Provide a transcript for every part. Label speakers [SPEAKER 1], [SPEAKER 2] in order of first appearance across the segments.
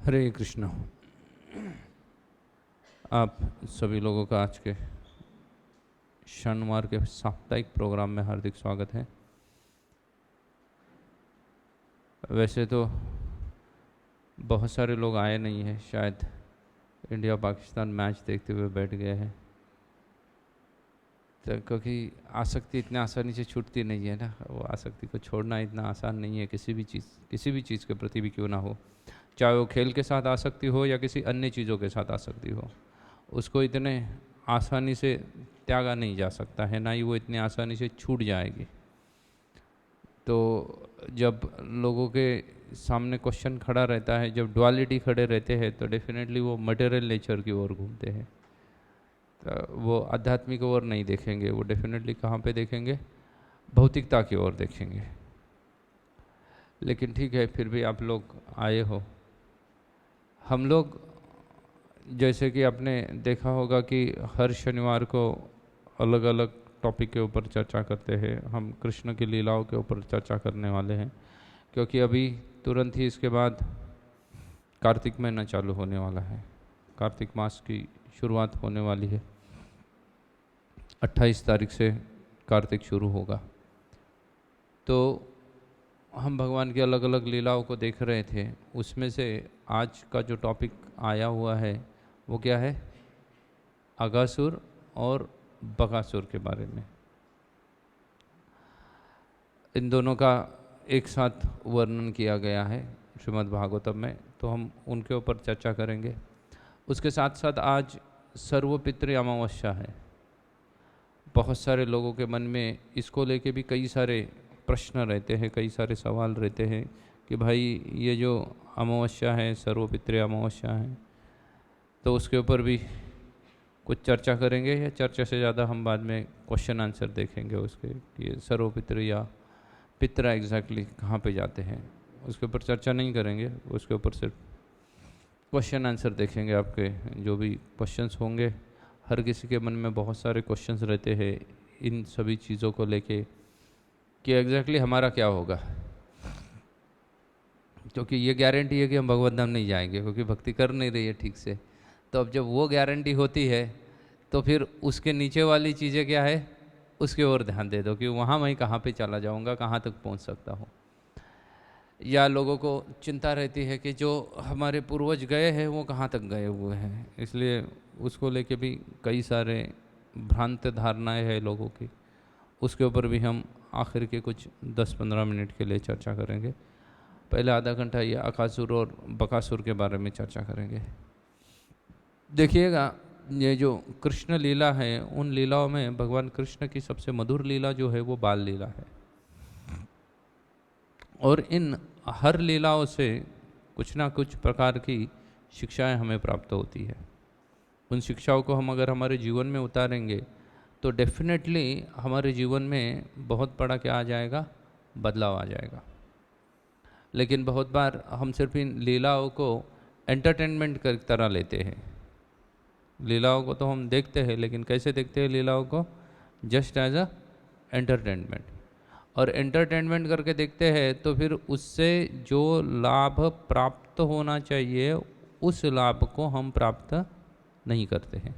[SPEAKER 1] हरे कृष्ण। आप सभी लोगों का आज के शनिवार के साप्ताहिक प्रोग्राम में हार्दिक स्वागत है। वैसे तो बहुत सारे लोग आए नहीं हैं, शायद इंडिया पाकिस्तान मैच देखते हुए बैठ गए हैं, तो क्योंकि आसक्ति इतने आसानी से छूटती नहीं है ना, वो आसक्ति को छोड़ना इतना आसान नहीं है। किसी भी चीज़ के प्रति भी क्यों ना हो, चाहे वो खेल के साथ आसक्ति हो या किसी अन्य चीज़ों के साथ आसक्ति हो, उसको इतने आसानी से त्यागा नहीं जा सकता है, ना ही वो इतनी आसानी से छूट जाएगी। तो जब लोगों के सामने क्वेश्चन खड़ा रहता है, जब डुअलिटी खड़े रहते हैं, तो डेफिनेटली वो मटेरियल नेचर की ओर घूमते हैं। तो वो आध्यात्मिक ओर नहीं देखेंगे, वो डेफिनेटली कहाँ पे देखेंगे? भौतिकता की ओर देखेंगे। लेकिन ठीक है, फिर भी आप लोग आए हो। हम लोग जैसे कि आपने देखा होगा कि हर शनिवार को अलग अलग टॉपिक के ऊपर चर्चा करते हैं। हम कृष्ण की लीलाओं के ऊपर चर्चा करने वाले हैं, क्योंकि अभी तुरंत ही इसके बाद कार्तिक महीना चालू होने वाला है। कार्तिक मास की शुरुआत होने वाली है। 28 तारीख से कार्तिक शुरू होगा। तो हम भगवान की अलग अलग लीलाओं को देख रहे थे। उसमें से आज का जो टॉपिक आया हुआ है वो क्या है? अगासुर और बकासुर के बारे में। इन दोनों का एक साथ वर्णन किया गया है श्रीमद् भागवतम में, तो हम उनके ऊपर चर्चा करेंगे। उसके साथ साथ आज सर्वपितृ अमावस्या है। बहुत सारे लोगों के मन में इसको लेके भी कई सारे प्रश्न रहते हैं, कई सारे सवाल रहते हैं कि भाई ये जो अमावस्या है, सर्वपितृ अमावस्या है, तो उसके ऊपर भी कुछ चर्चा करेंगे, या चर्चा से ज़्यादा हम बाद में क्वेश्चन आंसर देखेंगे उसके कि सर्वपितृ या पितृ एग्जैक्टली कहाँ पे जाते हैं, उसके ऊपर चर्चा नहीं करेंगे। उसके ऊपर सिर्फ क्वेश्चन आंसर देखेंगे। आपके जो भी क्वेश्चंस होंगे, हर किसी के मन में बहुत सारे क्वेश्चंस रहते हैं इन सभी चीज़ों को लेके कि एग्जैक्टली हमारा क्या होगा, क्योंकि ये गारंटी है कि हम भगवत धाम नहीं जाएंगे, क्योंकि भक्ति कर नहीं रही है ठीक से। तो अब जब वो गारंटी होती है तो फिर उसके नीचे वाली चीज़ें क्या है, उसके ओर ध्यान दे दो कि वहाँ मैं कहाँ पे चला जाऊँगा, कहाँ तक पहुँच सकता हूँ। या लोगों को चिंता रहती है कि जो हमारे पूर्वज गए हैं वो कहाँ तक गए हुए हैं, इसलिए उसको लेके भी कई सारे भ्रांत धारणाएं हैं लोगों की। उसके ऊपर भी हम आखिर के कुछ 10-15 मिनट के लिए चर्चा करेंगे। पहले आधा घंटा ये अकासुर और बकासुर के बारे में चर्चा करेंगे। देखिएगा, ये जो कृष्ण लीला है, उन लीलाओं में भगवान कृष्ण की सबसे मधुर लीला जो है वो बाल लीला है। और इन हर लीलाओं से कुछ ना कुछ प्रकार की शिक्षाएं हमें प्राप्त होती है। उन शिक्षाओं को हम अगर हमारे जीवन में उतारेंगे तो डेफिनेटली हमारे जीवन में बहुत बड़ा क्या आ जाएगा? बदलाव आ जाएगा। लेकिन बहुत बार हम सिर्फ इन लीलाओं को एंटरटेनमेंट की तरह लेते हैं। लीलाओं को तो हम देखते हैं, लेकिन कैसे देखते हैं लीलाओं को? Just as a entertainment. और एंटरटेनमेंट करके देखते हैं तो फिर उससे जो लाभ प्राप्त होना चाहिए उस लाभ को हम प्राप्त नहीं करते हैं,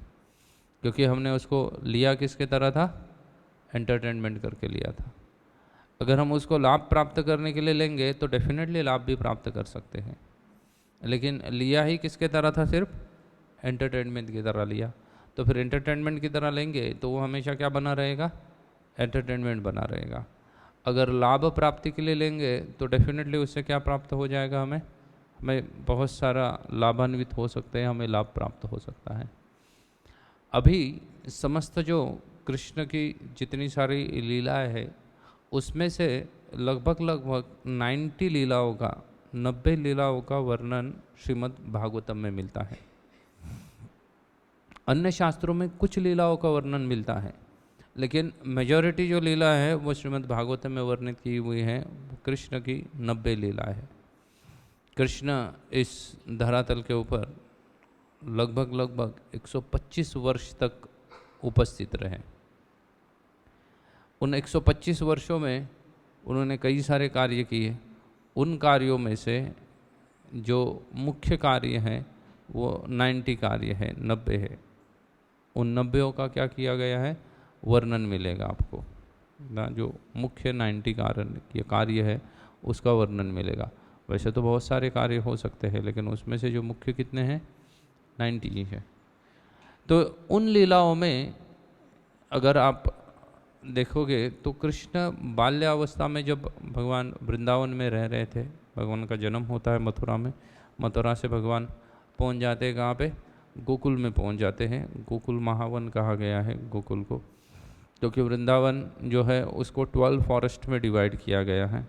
[SPEAKER 1] क्योंकि हमने उसको लिया किसके तरह था? एंटरटेनमेंट करके लिया था। अगर हम उसको लाभ प्राप्त करने के लिए लेंगे तो डेफिनेटली लाभ भी प्राप्त कर सकते हैं, लेकिन लिया ही किसके तरह था? सिर्फ एंटरटेनमेंट की तरह लिया। तो फिर एंटरटेनमेंट की तरह लेंगे तो वो हमेशा क्या बना रहेगा? एंटरटेनमेंट बना रहेगा। अगर लाभ प्राप्ति के लिए लेंगे तो डेफिनेटली उससे क्या प्राप्त हो जाएगा? हमें बहुत सारा लाभान्वित हो सकते हैं, हमें लाभ प्राप्त हो सकता है। अभी समस्त जो कृष्ण की जितनी सारी लीलाएं हैं उसमें से लगभग 90 लीलाओं का 90 लीलाओं का वर्णन श्रीमद् भागवतम में मिलता है। अन्य शास्त्रों में कुछ लीलाओं का वर्णन मिलता है, लेकिन मेजॉरिटी जो लीला है वो श्रीमद् भागवतम में वर्णित की हुई है। कृष्ण की 90 लीला है। कृष्ण इस धरातल के ऊपर लगभग 125 वर्ष तक उपस्थित रहे। उन 125 वर्षों में उन्होंने कई सारे कार्य किए। उन कार्यों में से जो मुख्य कार्य है वो 90 कार्य है, 90 है। उन 90 का क्या किया गया है, वर्णन मिलेगा आपको ना। जो मुख्य 90 कार्य है उसका वर्णन मिलेगा। वैसे तो बहुत सारे कार्य हो सकते हैं, लेकिन उसमें से जो मुख्य कितने हैं, 90 ही है। तो उन लीलाओं में अगर आप देखोगे तो कृष्ण बाल्यावस्था में जब भगवान वृंदावन में रह रहे थे, भगवान का जन्म होता है मथुरा में। मथुरा से भगवान पहुंच जाते हैं कहाँ पे, गोकुल में पहुंच जाते हैं। गोकुल महावन कहा गया है गोकुल को, क्योंकि वृंदावन जो है उसको 12 फॉरेस्ट में डिवाइड किया गया है।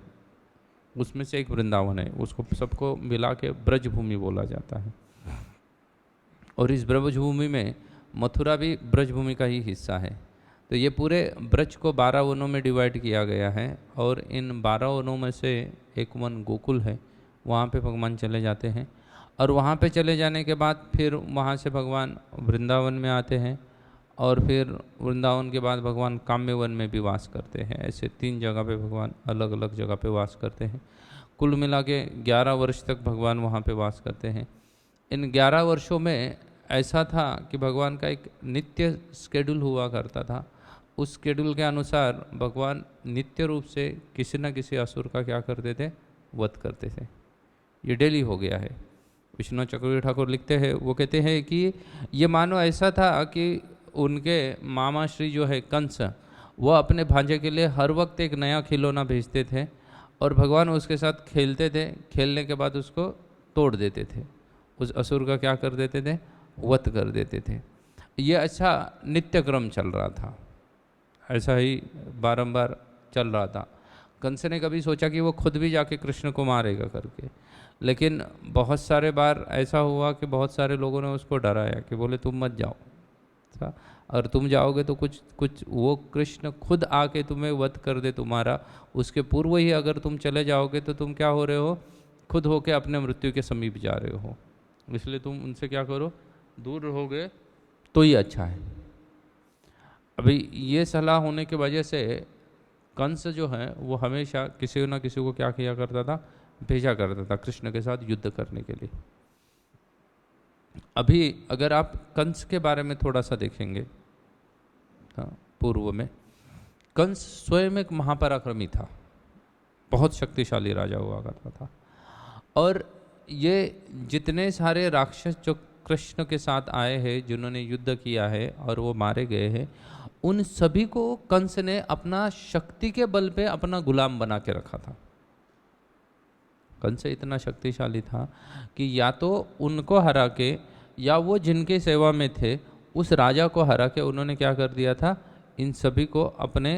[SPEAKER 1] उसमें से एक वृंदावन है, उसको सबको मिला के ब्रजभूमि बोला जाता है। और इस ब्रजभूमि में मथुरा भी ब्रजभूमि का ही हिस्सा है। तो ये पूरे ब्रज को 12 वनों में डिवाइड किया गया है, और इन 12 वनों में से एक वन गोकुल है, वहाँ पे भगवान चले जाते हैं। और वहाँ पे चले जाने के बाद फिर वहाँ से भगवान वृंदावन में आते हैं, और फिर वृंदावन के बाद भगवान काम्यवन में भी वास करते हैं। ऐसे 3 जगह पे भगवान अलग अलग जगह पे वास करते हैं। कुल मिला के 11 वर्ष तक भगवान वहाँ पे वास करते हैं। इन 11 वर्षों में ऐसा था कि भगवान का एक नित्य स्केड्यूल हुआ करता था। उस स्केड्यूल के अनुसार भगवान नित्य रूप से किसी न किसी असुर का क्या करते थे, वध करते थे। ये डेली हो गया है। विष्णु चक्रवर्ती ठाकुर लिखते हैं, वो कहते हैं कि ये मानो ऐसा था कि उनके मामा श्री जो है कंस, वो अपने भांजे के लिए हर वक्त एक नया खिलौना भेजते थे, और भगवान उसके साथ खेलते थे। खेलने के बाद उसको तोड़ देते थे, उस असुर का क्या कर देते थे, वध कर देते थे। ये अच्छा नित्य क्रम चल रहा था, ऐसा ही बारंबार चल रहा था। कंस ने कभी सोचा कि वो खुद भी जाके कृष्ण को मारेगा करके, लेकिन बहुत सारे बार ऐसा हुआ कि बहुत सारे लोगों ने उसको डराया कि बोले तुम मत जाओ, और तुम जाओगे तो कुछ वो कृष्ण खुद आके तुम्हें वध कर दे तुम्हारा। उसके पूर्व ही अगर तुम चले जाओगे तो तुम क्या हो रहे हो, खुद होके अपने मृत्यु के समीप जा रहे हो। इसलिए तुम उनसे क्या करो, दूर रहोगे तो ही अच्छा है। अभी ये सलाह होने की वजह से कंस जो है वो हमेशा किसी न किसी को क्या किया करता था, भेजा करता था कृष्ण के साथ युद्ध करने के लिए। अभी अगर आप कंस के बारे में थोड़ा सा देखेंगे, पूर्व में कंस स्वयं एक महापराक्रमी था, बहुत शक्तिशाली राजा हुआ करता था। और ये जितने सारे राक्षस जो कृष्ण के साथ आए हैं, जिन्होंने युद्ध किया है और वो मारे गए हैं, उन सभी को कंस ने अपना शक्ति के बल पे अपना गुलाम बना के रखा था। कंस इतना शक्तिशाली था कि या तो उनको हरा के, या वो जिनके सेवा में थे उस राजा को हरा के उन्होंने क्या कर दिया था, इन सभी को अपने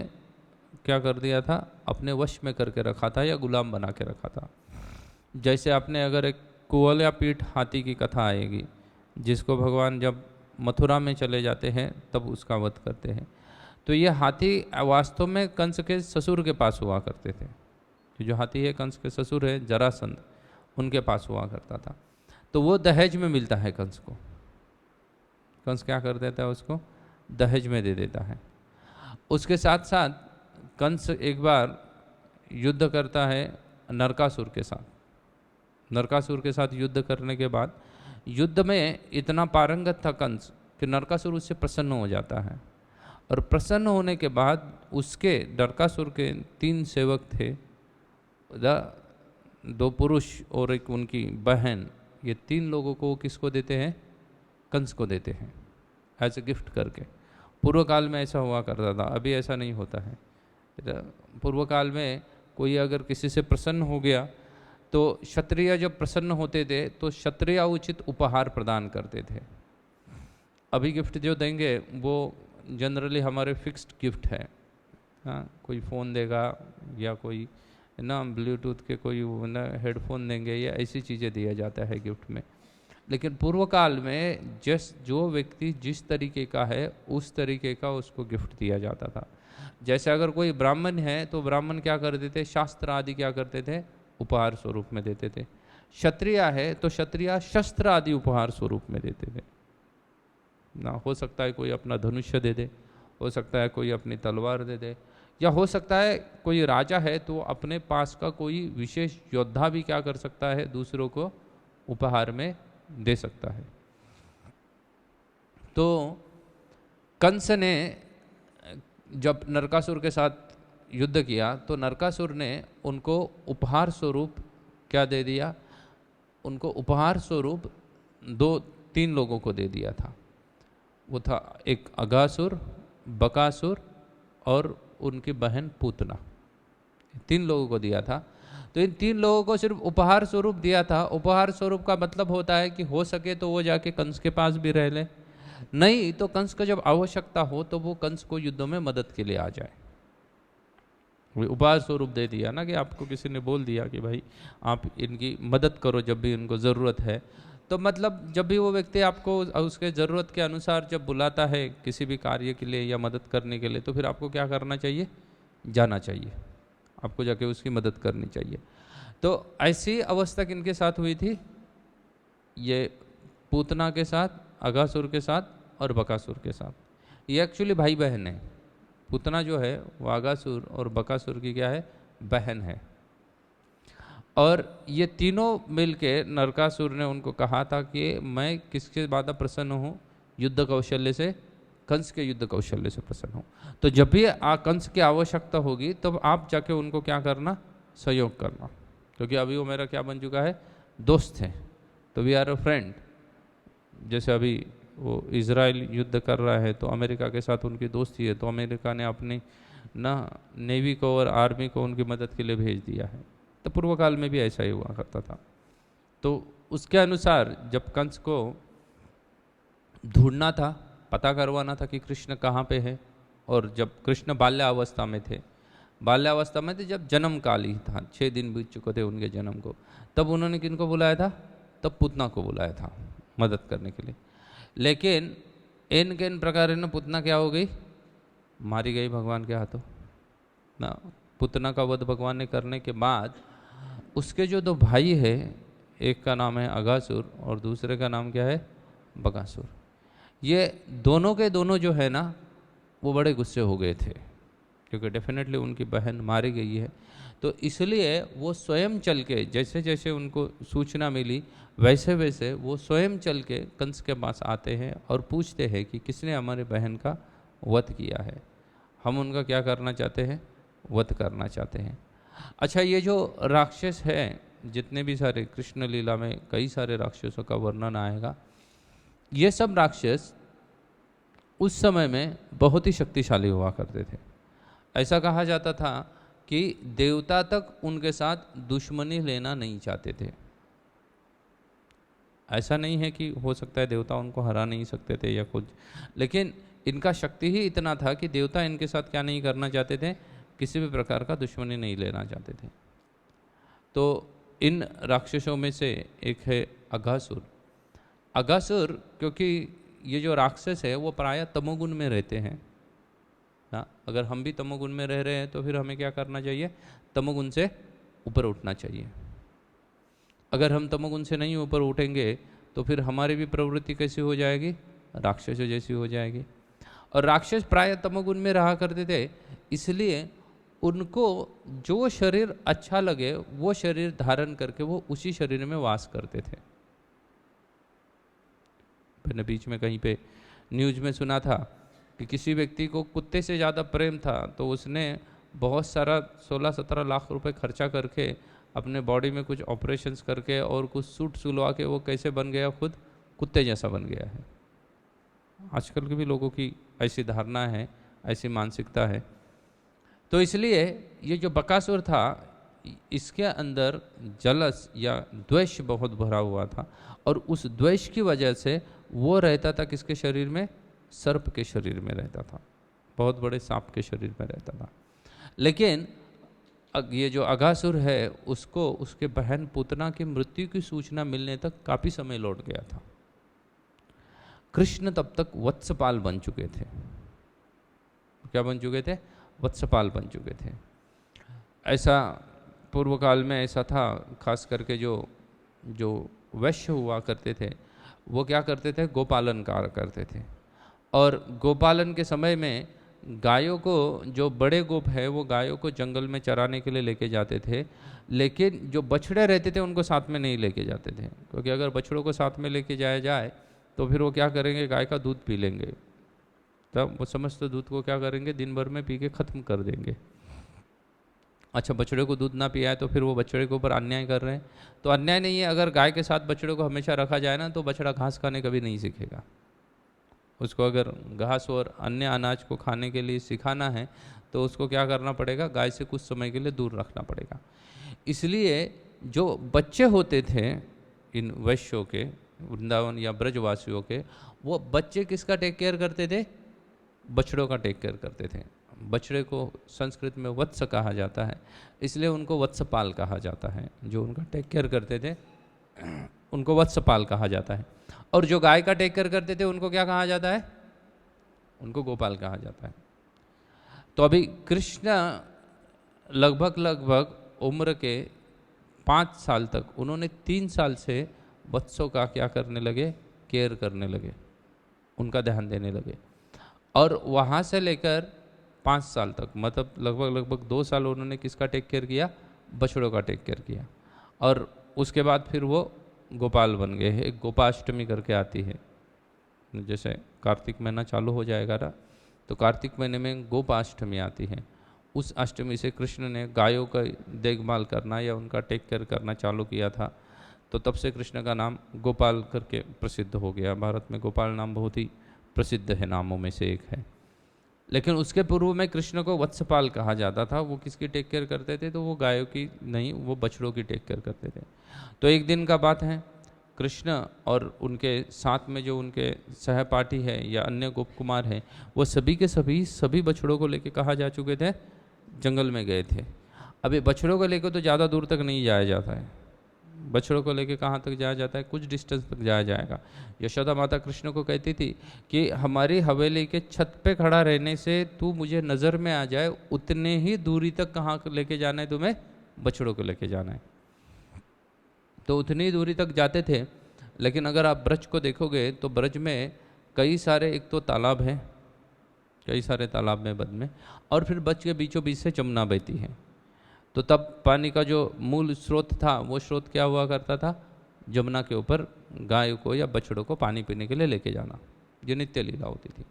[SPEAKER 1] क्या कर दिया था, अपने वश में करके रखा था, या गुलाम बना के रखा था। जैसे आपने अगर एक कुंवल या पीठ हाथी की कथा आएगी, जिसको भगवान जब मथुरा में चले जाते हैं तब उसका वध करते हैं। तो ये हाथी वास्तव में कंस के ससुर के पास हुआ करते थे। जो हाथी है कंस के ससुर है जरासंध, उनके पास हुआ करता था। तो वो दहेज में मिलता है कंस को। कंस क्या कर देता है, उसको दहेज में दे देता है। उसके साथ साथ कंस एक बार युद्ध करता है नरकासुर के साथ। नरकासुर के साथ युद्ध करने के बाद युद्ध में इतना पारंगत था कंस कि नरकासुर उससे प्रसन्न हो जाता है। और प्रसन्न होने के बाद उसके नरकासुर के 3 सेवक थे, 2 पुरुष और एक उनकी बहन। ये 3 लोगों को किसको देते हैं, कंस को देते हैं एज ए गिफ्ट करके। पूर्व काल में ऐसा हुआ करता था, अभी ऐसा नहीं होता है। पूर्व काल में कोई अगर किसी से प्रसन्न हो गया तो क्षत्रिय जब प्रसन्न होते थे तो क्षत्रिय उचित उपहार प्रदान करते थे। अभी गिफ्ट जो देंगे वो जनरली हमारे फिक्स्ड गिफ्ट है। हाँ, कोई फ़ोन देगा या कोई ना ब्लूटूथ के कोई ना हेडफोन देंगे, या ऐसी चीज़ें दिया जाता है गिफ्ट में। लेकिन पूर्व काल में जो व्यक्ति जिस तरीके का है उस तरीके का उसको गिफ्ट दिया जाता था। जैसे अगर कोई ब्राह्मण है तो ब्राह्मण क्या करते थे, शास्त्र आदि क्या करते थे, उपहार स्वरूप में देते थे। क्षत्रिय है तो क्षत्रिय शस्त्र आदि उपहार स्वरूप में देते थे ना। हो सकता है कोई अपना धनुष्य दे दे, हो सकता है कोई अपनी तलवार दे दे, या हो सकता है कोई राजा है तो अपने पास का कोई विशेष योद्धा भी क्या कर सकता है, दूसरों को उपहार में दे सकता है। तो कंस ने जब नरकासुर के साथ युद्ध किया तो नरकासुर ने उनको उपहार स्वरूप क्या दे दिया, उनको उपहार स्वरूप 2-3 लोगों को दे दिया था। वो था एक अघासुर, बकासुर और उनकी बहन पूतना, 3 लोगों को दिया था। तो इन 3 लोगों को सिर्फ उपहार स्वरूप दिया था। उपहार स्वरूप का मतलब होता है कि हो सके तो वो जाके कंस के पास भी रह ले, नहीं तो कंस को जब आवश्यकता हो तो वो कंस को युद्ध में मदद के लिए आ जाए। उपहार स्वरूप दे दिया ना, कि आपको किसी ने बोल दिया कि भाई आप इनकी मदद करो जब भी इनको ज़रूरत है, तो मतलब जब भी वो व्यक्ति आपको उसके ज़रूरत के अनुसार जब बुलाता है किसी भी कार्य के लिए या मदद करने के लिए, तो फिर आपको क्या करना चाहिए, जाना चाहिए, आपको जाके उसकी मदद करनी चाहिए। तो ऐसी अवस्था किनके साथ हुई थी, ये पूतना के साथ, अघासुर के साथ और बकासुर के साथ। ये एक्चुअली भाई बहन है। पूतना जो है वो अघासुर और बकासुर की क्या है, बहन है। और ये तीनों मिलके नरकासुर ने उनको कहा था कि मैं किसके ज़्यादा प्रसन्न हूँ, युद्ध कौशल्य से, कंस के युद्ध कौशल्य से प्रसन्न हूँ। तो जब भी कंस की आवश्यकता होगी तब आप जाके उनको क्या करना, सहयोग करना, क्योंकि अभी वो मेरा क्या बन चुका है, दोस्त है। तो वी आर अ फ्रेंड। जैसे अभी वो इजराइल युद्ध कर रहा है तो अमेरिका के साथ उनकी दोस्ती है, तो अमेरिका ने अपनी ना नेवी को और आर्मी को उनकी मदद के लिए भेज दिया है। तो पूर्व काल में भी ऐसा ही हुआ करता था। तो उसके अनुसार जब कंस को ढूंढना था, पता करवाना था कि कृष्ण कहाँ पे है, और जब कृष्ण बाल्यावस्था में थे, बाल्यावस्था में थे जब जन्म काल ही था, 6 दिन बीत चुके थे उनके जन्म को, तब उन्होंने किनको बुलाया था, तब पूतना को बुलाया था मदद करने के लिए। लेकिन इन के इन प्रकार न पूतना क्या हो गई, मारी गई भगवान के हाथों ना। पूतना का वध भगवान ने करने के बाद उसके जो 2 भाई है, एक का नाम है अघासुर और दूसरे का नाम क्या है, बकासुर, ये दोनों के दोनों जो है ना वो बड़े गुस्से हो गए थे, क्योंकि डेफिनेटली उनकी बहन मारी गई है। तो इसलिए वो स्वयं चल के, जैसे जैसे उनको सूचना मिली वैसे वैसे वो स्वयं चल के कंस के पास आते हैं और पूछते हैं कि किसने हमारे बहन का वध किया है, हम उनका क्या करना चाहते हैं, वध करना चाहते हैं। अच्छा, ये जो राक्षस है, जितने भी सारे कृष्ण लीला में कई सारे राक्षसों का वर्णन आएगा, ये सब राक्षस उस समय में बहुत ही शक्तिशाली हुआ करते थे। ऐसा कहा जाता था कि देवता तक उनके साथ दुश्मनी लेना नहीं चाहते थे। ऐसा नहीं है कि हो सकता है देवता उनको हरा नहीं सकते थे या कुछ, लेकिन इनका शक्ति ही इतना था कि देवता इनके साथ क्या नहीं करना चाहते थे, किसी भी प्रकार का दुश्मनी नहीं लेना चाहते थे। तो इन राक्षसों में से एक है अघासुर। अघासुर, क्योंकि ये जो राक्षस है वो प्रायः तमोगुण में रहते हैं ना। अगर हम भी तमोगुण में रह रहे हैं तो फिर हमें क्या करना चाहिए, तमोगुण से ऊपर उठना चाहिए। अगर हम तमोगुण से नहीं ऊपर उठेंगे तो फिर हमारी भी प्रवृत्ति कैसी हो जाएगी, राक्षसों जैसी हो जाएगी। और राक्षस प्रायः तमोगुण में रहा करते थे, इसलिए उनको जो शरीर अच्छा लगे वो शरीर धारण करके वो उसी शरीर में वास करते थे। मैंने बीच में कहीं पे न्यूज में सुना था कि किसी व्यक्ति को कुत्ते से ज़्यादा प्रेम था, तो उसने बहुत सारा 16-17 लाख रुपए खर्चा करके अपने बॉडी में कुछ ऑपरेशंस करके और कुछ सूट सिलवा के वो कैसे बन गया, खुद कुत्ते जैसा बन गया है। आजकल के भी लोगों की ऐसी धारणा है, ऐसी मानसिकता है। तो इसलिए ये जो बकासुर था, इसके अंदर जलस या द्वेष बहुत भरा हुआ था, और उस द्वेष की वजह से वो रहता था किसके शरीर में, सर्प के शरीर में रहता था, बहुत बड़े सांप के शरीर में रहता था। लेकिन ये जो अघासुर है उसको उसके बहन पूतना की मृत्यु की सूचना मिलने तक काफ़ी समय लौट गया था। कृष्ण तब तक वत्सपाल बन चुके थे। क्या बन चुके थे, वत्सपाल बन चुके थे। ऐसा पूर्व काल में ऐसा था, खास करके जो वैश्य हुआ करते थे वो क्या करते थे, गोपालन कार्य करते थे। और गोपालन के समय में गायों को, जो बड़े गोप है वो गायों को जंगल में चराने के लिए लेके जाते थे, लेकिन जो बछड़े रहते थे उनको साथ में नहीं लेके जाते थे, क्योंकि अगर बछड़ों को साथ में लेके जाया जाए तो फिर वो क्या करेंगे, गाय का दूध पी लेंगे, तब वो समस्त दूध को क्या करेंगे, दिन भर में पी के ख़त्म कर देंगे। अच्छा, बछड़े को दूध ना पियाए तो फिर वो बछड़े के ऊपर अन्याय कर रहे हैं। तो अन्याय नहीं है, अगर गाय के साथ बछड़े को हमेशा रखा जाए ना तो बछड़ा घास खाने कभी नहीं सीखेगा। उसको अगर घास और अन्य अनाज को खाने के लिए सिखाना है तो उसको क्या करना पड़ेगा, गाय से कुछ समय के लिए दूर रखना पड़ेगा। इसलिए जो बच्चे होते थे इन वैश्यों के, वृंदावन या ब्रजवासियों के, वो बच्चे किसका टेक केयर करते थे, बछड़ों का टेक केयर करते थे। बछड़े को संस्कृत में वत्स कहा जाता है, इसलिए उनको वत्सपाल कहा जाता है। जो उनका टेक केयर करते थे उनको वत्सपाल कहा जाता है। और जो गाय का टेक केयर करते थे उनको क्या कहा जाता है, उनको गोपाल कहा जाता है। तो अभी कृष्ण लगभग उम्र के 5 साल तक, उन्होंने 3 साल से बच्चों का क्या करने लगे, केयर करने लगे, उनका ध्यान देने लगे। और वहाँ से लेकर 5 साल तक, मतलब लगभग 2 साल उन्होंने किसका टेक केयर किया, बछड़ों का टेक केयर किया। और उसके बाद फिर वो गोपाल बन गए। एक गोपाष्टमी करके आती है, जैसे कार्तिक महीना चालू हो जाएगा ना, तो कार्तिक महीने में गोपाष्टमी आती है। उस अष्टमी से कृष्ण ने गायों का देखभाल करना या उनका टेक केयर करना चालू किया था। तो तब से कृष्ण का नाम गोपाल करके प्रसिद्ध हो गया। भारत में गोपाल नाम बहुत ही प्रसिद्ध है, नामों में से एक है। लेकिन उसके पूर्व में कृष्ण को वत्सपाल कहा जाता था। वो किसकी टेक केयर करते थे, तो वो गायों की नहीं, वो बछड़ों की टेक केयर करते थे। तो एक दिन का बात है, कृष्ण और उनके साथ में जो उनके सहपाठी है या अन्य गोप कुमार हैं, वो सभी के सभी बछड़ों को लेके कहाँ जा चुके थे, जंगल में गए थे। अभी बछड़ों को लेकर तो ज़्यादा दूर तक नहीं जाया जाता है। बछड़ों को लेके कहाँ तक जाया जाता है, कुछ डिस्टेंस तक जाया जाएगा। यशोदा माता कृष्ण को कहती थी कि हमारी हवेली के छत पे खड़ा रहने से तू मुझे नज़र में आ जाए, उतने ही दूरी तक कहाँ लेके जाना है तुम्हें, बछड़ों को लेके जाना है। तो उतनी दूरी तक जाते थे। लेकिन अगर आप ब्रज को देखोगे तो ब्रज में कई सारे, एक तो तालाब है, कई सारे तालाब में बद में, और फिर ब्रज के बीचों बीच से जमुना बहती है। तो तब पानी का जो मूल स्रोत था, वो स्रोत क्या हुआ करता था, जमुना के ऊपर गाय को या बछड़ों को पानी पीने के लिए लेके जाना, ये नित्य लीला होती थी।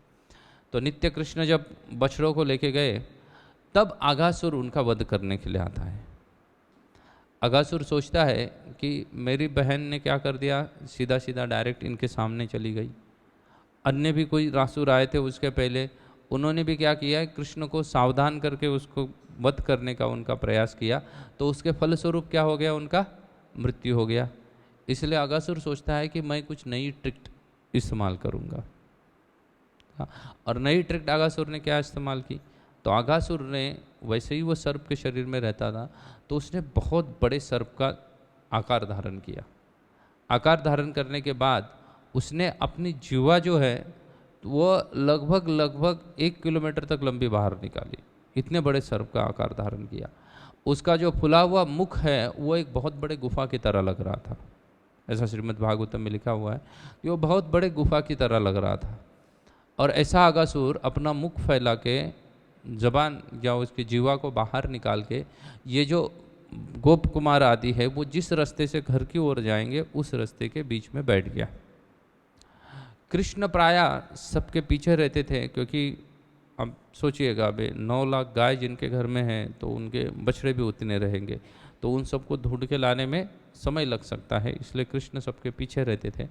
[SPEAKER 1] तो नित्य कृष्ण जब बछड़ों को लेके गए, तब अघासुर उनका वध करने के लिए आता है। अघासुर सोचता है कि मेरी बहन ने क्या कर दिया, सीधा सीधा डायरेक्ट इनके सामने चली गई। अन्य भी कोई रासुर आए थे उसके पहले, उन्होंने भी क्या किया है, कृष्ण को सावधान करके उसको वध करने का उनका प्रयास किया। तो उसके फलस्वरूप क्या हो गया, उनका मृत्यु हो गया। इसलिए अघासुर सोचता है कि मैं कुछ नई ट्रिक इस्तेमाल करूँगा। और नई ट्रिक अघासुर ने क्या इस्तेमाल की, तो अघासुर ने, वैसे ही वो सर्प के शरीर में रहता था, तो उसने बहुत बड़े सर्प का आकार धारण किया। आकार धारण करने के बाद उसने अपनी जीवा जो है वो लगभग 1 किलोमीटर तक लंबी बाहर निकाली। इतने बड़े सर्प का आकार धारण किया। उसका जो फुला हुआ मुख है वो एक बहुत बड़े गुफा की तरह लग रहा था। ऐसा श्रीमद् भागवतम में लिखा हुआ है कि वो बहुत बड़े गुफा की तरह लग रहा था। और ऐसा अघासुर अपना मुख फैला के, जबान या उसकी जीवा को बाहर निकाल के, ये जो गोप कुमार आदि है वो जिस रास्ते से घर की ओर जाएंगे उस रास्ते के बीच में बैठ गया। कृष्ण प्रायः सबके पीछे रहते थे, क्योंकि अब सोचिएगा, अभी 9 लाख गाय जिनके घर में हैं तो उनके बछड़े भी उतने रहेंगे, तो उन सबको ढूंढ के लाने में समय लग सकता है। इसलिए कृष्ण सबके पीछे रहते थे।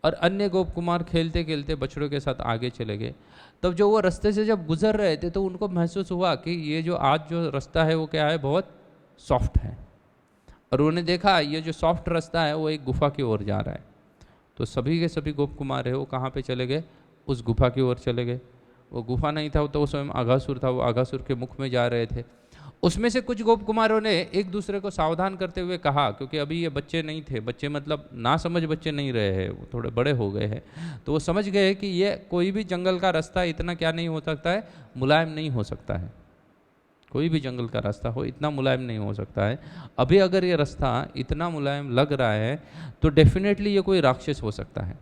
[SPEAKER 1] और अन्य गोप कुमार खेलते खेलते बछड़ों के साथ आगे चले गए। तब जो वो रास्ते से जब गुजर रहे थे तो उनको महसूस हुआ कि ये जो आज जो रास्ता है वो क्या है, बहुत सॉफ्ट है। और उन्होंने देखा ये जो सॉफ्ट रास्ता है वो एक गुफा की ओर जा रहा है। तो सभी के सभी गोप कुमार है वो कहाँ पे चले गए, उस गुफा की ओर चले गए। वो गुफा नहीं था, तो वो स्वयं अघासुर था, वो अघासुर के मुख में जा रहे थे। उसमें से कुछ गोप कुमारों ने एक दूसरे को सावधान करते हुए कहा, क्योंकि अभी ये बच्चे नहीं थे, बच्चे मतलब ना समझ बच्चे नहीं रहे हैं, वो थोड़े बड़े हो गए हैं, तो वो समझ गए कि ये कोई भी जंगल का रास्ता इतना क्या नहीं हो सकता है, मुलायम नहीं हो सकता है। कोई भी जंगल का रास्ता हो इतना मुलायम नहीं हो सकता है। अभी अगर ये रास्ता इतना मुलायम लग रहा है तो डेफिनेटली ये कोई राक्षस हो सकता है।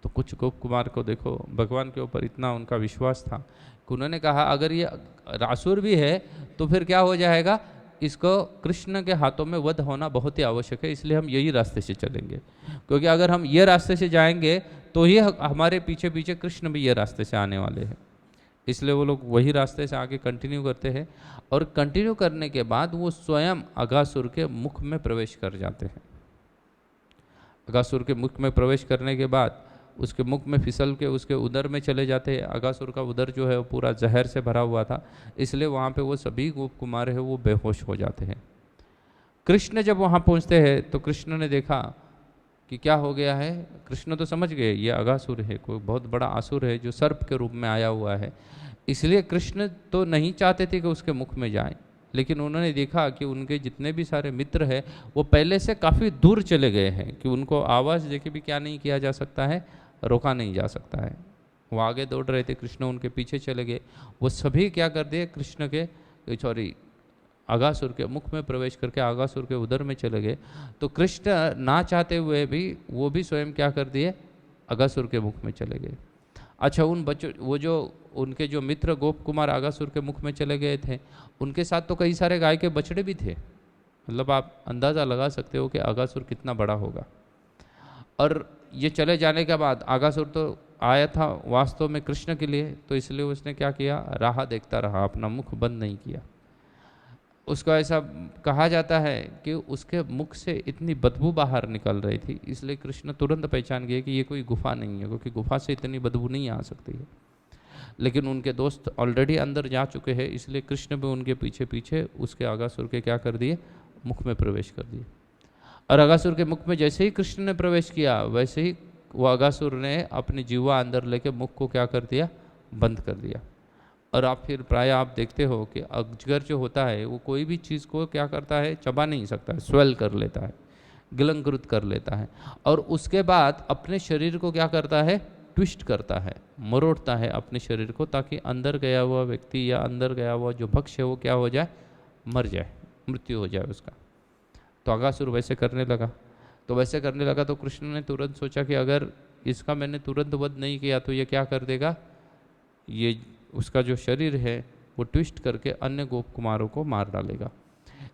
[SPEAKER 1] तो कुछ गोप कुमार को देखो भगवान के ऊपर इतना उनका विश्वास था कि उन्होंने कहा अगर ये असुर भी है तो फिर क्या हो जाएगा, इसको कृष्ण के हाथों में वध होना बहुत ही आवश्यक है, इसलिए हम यही रास्ते से चलेंगे, क्योंकि अगर हम ये रास्ते से जाएंगे तो ही हमारे पीछे पीछे कृष्ण भी ये रास्ते से आने वाले हैं। इसलिए वो लोग वही रास्ते से आगे कंटिन्यू करते हैं और कंटिन्यू करने के बाद वो स्वयं अगासुर के मुख में प्रवेश कर जाते हैं। अगासुर के मुख में प्रवेश करने के बाद उसके मुख में फिसल के उसके उदर में चले जाते हैं। अगासुर का उदर जो है वो पूरा जहर से भरा हुआ था, इसलिए वहाँ पे वो सभी गोप कुमार है वो बेहोश हो जाते हैं। कृष्ण जब वहाँ पहुँचते हैं तो कृष्ण ने देखा कि क्या हो गया है। कृष्ण तो समझ गए ये अगासुर है, कोई बहुत बड़ा असुर है जो सर्प के रूप में आया हुआ है, इसलिए कृष्ण तो नहीं चाहते थे कि उसके मुख में जाए, लेकिन उन्होंने देखा कि उनके जितने भी सारे मित्र हैं वो पहले से काफ़ी दूर चले गए हैं कि उनको आवाज़ देके भी क्या नहीं किया जा सकता है, रोका नहीं जा सकता है। वो आगे दौड़ रहे थे, कृष्ण उनके पीछे चले गए। वो सभी क्या कर दिए, कृष्ण के सॉरी अगासुर के मुख में प्रवेश करके अगासुर के उदर में चले गए। तो कृष्ण ना चाहते हुए भी वो भी स्वयं क्या कर दिए, अगासुर के मुख में चले गए। अच्छा, उन बच्चों वो जो उनके जो मित्र गोप कुमार अगासुर के मुख में चले गए थे, उनके साथ तो कई सारे गाय के बछड़े भी थे। मतलब आप अंदाज़ा लगा सकते हो कि अगासुर कितना बड़ा होगा। और ये चले जाने के बाद अगासुर तो आया था वास्तव में कृष्ण के लिए, तो इसलिए उसने क्या किया, राह देखता रहा, अपना मुख बंद नहीं किया। उसको ऐसा कहा जाता है कि उसके मुख से इतनी बदबू बाहर निकल रही थी, इसलिए कृष्ण तुरंत पहचान गए कि ये कोई गुफा नहीं है, क्योंकि गुफा से इतनी बदबू नहीं आ सकती है। लेकिन उनके दोस्त ऑलरेडी अंदर जा चुके हैं, इसलिए कृष्ण भी उनके पीछे पीछे उसके अगासुर के क्या कर दिए, मुख में प्रवेश कर दिए। और अगासुर के मुख में जैसे ही कृष्ण ने प्रवेश किया, वैसे ही वो अगासुर ने अपनी जीवा अंदर लेके मुख को क्या कर दिया, बंद कर दिया। और आप फिर प्राय आप देखते हो कि अजगर जो होता है वो कोई भी चीज़ को क्या करता है, चबा नहीं सकता है, स्वेल कर लेता है, गिलंकृत कर लेता है, और उसके बाद अपने शरीर को क्या करता है, ट्विस्ट करता है, मरोड़ता है अपने शरीर को, ताकि अंदर गया हुआ व्यक्ति या अंदर गया हुआ जो भक्ष्य है वो क्या हो जाए, मर जाए, मृत्यु हो जाए उसका। तो अगासुर वैसे करने लगा। तो वैसे करने लगा तो कृष्ण ने तुरंत सोचा कि अगर इसका मैंने तुरंत वध नहीं किया तो ये क्या कर देगा, ये उसका जो शरीर है वो ट्विस्ट करके अन्य गोप कुमारों को मार डालेगा।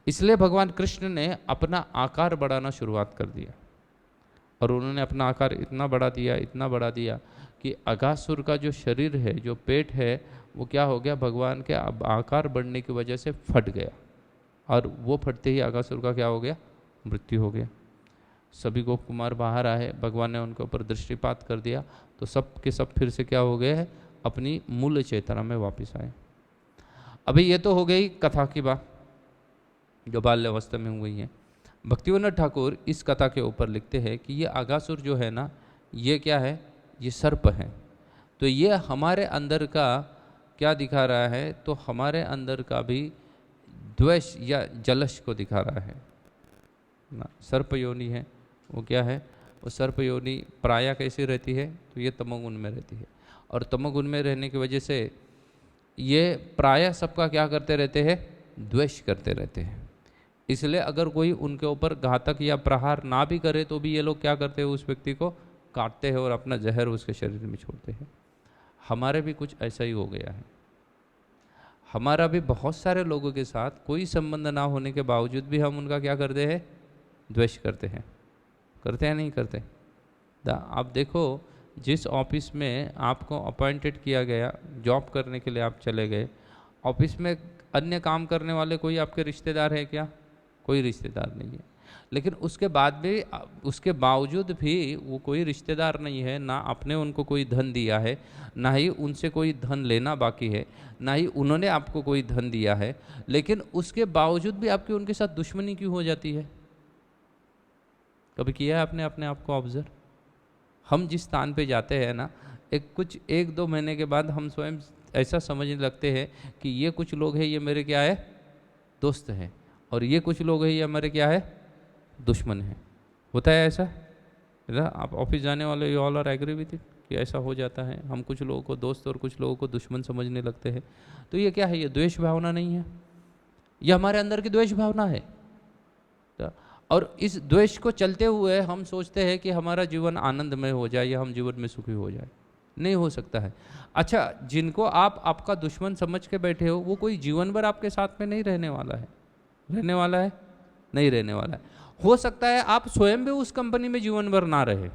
[SPEAKER 1] इसलिए भगवान कृष्ण ने अपना आकार बढ़ाना शुरुआत कर दिया, और उन्होंने अपना आकार इतना बढ़ा दिया, इतना बढ़ा दिया कि अगासुर का जो शरीर है, जो पेट है, वो क्या हो गया, भगवान के आकार बढ़ने की वजह से फट गया, और वो फटते ही अगासुर का क्या हो गया, मृत्यु हो गया। सभी गोप कुमार बाहर आए, भगवान ने उनके ऊपर दृष्टिपात कर दिया, तो सब के सब फिर से क्या हो गए हैं, अपनी मूल चेतना में वापस आए। अभी ये तो हो गई कथा की बात जो बाल्यावस्था में हुई है। भक्तिविनोद ठाकुर इस कथा के ऊपर लिखते हैं कि ये अगासुर जो है ना, ये क्या है, ये सर्प है। तो ये हमारे अंदर का क्या दिखा रहा है, तो हमारे अंदर का भी द्वेष या जलश को दिखा रहा है ना। सर्प योनि है, वो क्या है, वो सर्प योनि प्राय कैसी रहती है, तो ये तमोगुण में रहती है, और तमोगुण में रहने की वजह से ये प्राय सबका क्या करते रहते हैं, द्वेष करते रहते हैं। इसलिए अगर कोई उनके ऊपर घातक या प्रहार ना भी करे तो भी ये लोग क्या करते हैं, उस व्यक्ति को काटते हैं और अपना जहर उसके शरीर में छोड़ते हैं। हमारे भी कुछ ऐसा ही हो गया है। हमारा भी बहुत सारे लोगों के साथ कोई संबंध ना होने के बावजूद भी हम उनका क्या करते हैं, द्वेष करते हैं। करते हैं नहीं करते? आप देखो, जिस ऑफिस में आपको अपॉइंटेड किया गया, जॉब करने के लिए आप चले गए, ऑफिस में अन्य काम करने वाले कोई आपके रिश्तेदार है क्या? कोई रिश्तेदार नहीं है। लेकिन उसके बाद भी, उसके बावजूद भी वो कोई रिश्तेदार नहीं है, ना आपने उनको कोई धन दिया है, ना ही उनसे कोई धन लेना बाकी है, ना ही उन्होंने आपको कोई धन दिया है, लेकिन उसके बावजूद भी आपकी उनके साथ दुश्मनी क्यों हो जाती है? कभी किया है आपने अपने आप को ऑब्जर्व? हम जिस स्थान पे जाते हैं ना, एक दो महीने के बाद हम स्वयं ऐसा समझने लगते हैं कि ये कुछ लोग हैं, ये मेरे क्या है, दोस्त हैं, और ये कुछ लोग हैं, ये हमारे क्या है, दुश्मन हैं। होता है ऐसा? आप ऑफिस जाने वाले, you all are agree with it कि ऐसा हो जाता है। हम कुछ लोगों को दोस्त और कुछ लोगों को दुश्मन समझने लगते हैं। तो ये क्या है, ये द्वेष भावना नहीं है, ये हमारे अंदर की द्वेष भावना है। और इस द्वेष को चलते हुए हम सोचते हैं कि हमारा जीवन आनंदमय हो जाए या हम जीवन में सुखी हो जाए। नहीं हो सकता है। अच्छा, जिनको आप आपका दुश्मन समझ के बैठे हो वो कोई जीवन भर आपके साथ में नहीं रहने वाला है। रहने वाला है? नहीं रहने वाला है। हो सकता है आप स्वयं भी उस कंपनी में जीवन भर ना रहे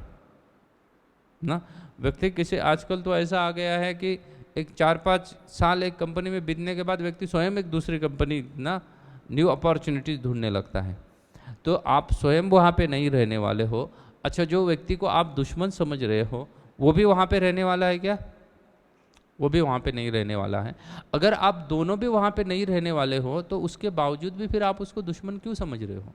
[SPEAKER 1] ना। व्यक्ति किसी, आजकल तो ऐसा आ गया है कि एक 4-5 साल एक कंपनी में बीतने के बाद व्यक्ति स्वयं एक दूसरी कंपनी ना न्यू अपॉर्चुनिटीज ढूंढने लगता है। तो आप स्वयं वहाँ पे नहीं रहने वाले हो। अच्छा, जो व्यक्ति को आप दुश्मन समझ रहे हो वो भी वहाँ पे रहने वाला है क्या? वो भी वहाँ पे नहीं रहने वाला है। अगर आप दोनों भी वहाँ पे नहीं रहने वाले हो तो उसके बावजूद भी फिर आप उसको दुश्मन क्यों समझ रहे हो?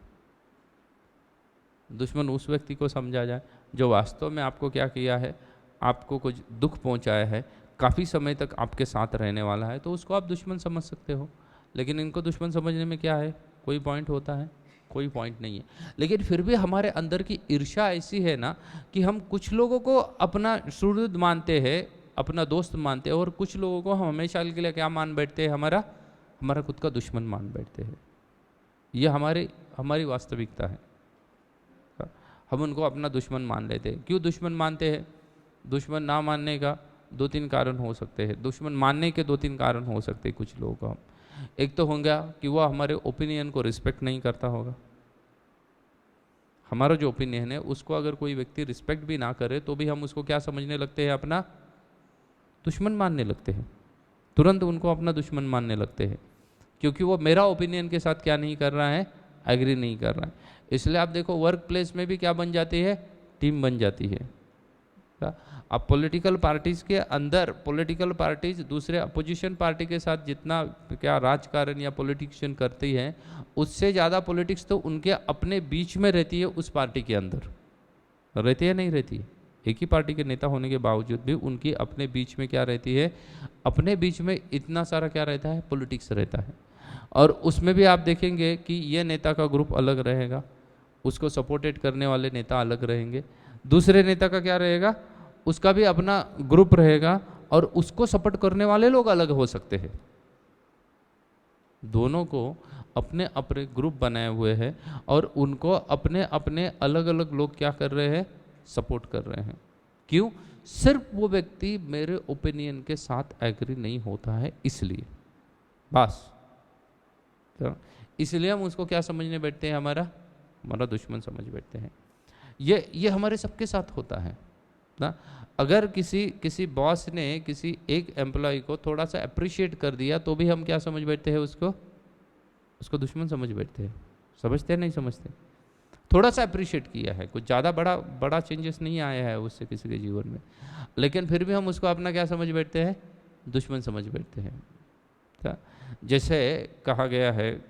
[SPEAKER 1] दुश्मन उस व्यक्ति को समझा जाए जो वास्तव में आपको क्या किया है, आपको कुछ दुख पहुँचाया है, काफ़ी समय तक आपके साथ रहने वाला है, तो उसको आप दुश्मन समझ सकते हो। लेकिन इनको दुश्मन समझने में क्या है? कोई पॉइंट होता है? कोई पॉइंट नहीं है। लेकिन फिर भी हमारे अंदर की ईर्ष्या ऐसी है ना कि हम कुछ लोगों को अपना सुहृद मानते हैं, अपना दोस्त मानते हैं, और कुछ लोगों को हम हमेशा के लिए क्या मान बैठते हैं? हमारा खुद का दुश्मन मान बैठते हैं। ये हमारी वास्तविकता है। हम उनको अपना दुश्मन मान लेते हैं। क्यों दुश्मन मानते हैं? दुश्मन ना मानने का 2-3 कारण हो सकते हैं। दुश्मन मानने के 2-3 कारण हो सकते हैं कुछ लोगों का। एक तो होगा कि वह हमारे ओपिनियन को रिस्पेक्ट नहीं करता होगा। हमारा जो ओपिनियन है उसको अगर कोई व्यक्ति रिस्पेक्ट भी ना करे तो भी हम उसको क्या समझने लगते हैं? अपना दुश्मन मानने लगते हैं। तुरंत उनको अपना दुश्मन मानने लगते हैं, क्योंकि वो मेरा ओपिनियन के साथ क्या नहीं कर रहा है? एग्री नहीं कर रहा है। इसलिए आप देखो वर्क प्लेस में भी क्या बन जाती है? टीम बन जाती है। अब पॉलिटिकल पार्टीज के अंदर पॉलिटिकल पार्टीज दूसरे अपोजिशन पार्टी के साथ जितना क्या राजकारण या पॉलिटिशियन करती है, उससे ज़्यादा पॉलिटिक्स तो उनके अपने बीच में रहती है। उस पार्टी के अंदर रहती है, नहीं रहती? एक ही पार्टी के नेता होने के बावजूद भी उनकी अपने बीच में क्या रहती है? अपने बीच में इतना सारा क्या रहता है? पॉलिटिक्स रहता है। और उसमें भी आप देखेंगे कि ये नेता का ग्रुप अलग रहेगा, उसको सपोर्टेड करने वाले नेता अलग रहेंगे, दूसरे नेता का क्या रहेगा? उसका भी अपना ग्रुप रहेगा और उसको सपोर्ट करने वाले लोग अलग हो सकते हैं। दोनों को अपने अपने ग्रुप बनाए हुए हैं और उनको अपने अपने अलग अलग लोग क्या कर रहे हैं? सपोर्ट कर रहे हैं। क्यों? सिर्फ वो व्यक्ति मेरे ओपिनियन के साथ एग्री नहीं होता है, इसलिए बस। तो इसलिए हम उसको क्या समझने बैठते हैं? हमारा दुश्मन समझ बैठते हैं। ये हमारे सबके साथ होता है ना। अगर किसी बॉस ने किसी एक एम्प्लॉय को थोड़ा सा अप्रिशिएट कर दिया तो भी हम क्या समझ बैठते हैं? उसको दुश्मन समझ बैठते हैं। समझते हैं? नहीं समझते? थोड़ा सा अप्रिशिएट किया है, कुछ ज़्यादा बड़ा चेंजेस नहीं आया है उससे किसी के जीवन में, लेकिन फिर भी हम उसको अपना क्या समझ बैठते हैं? दुश्मन समझ बैठते हैं। जैसे कहा गया है,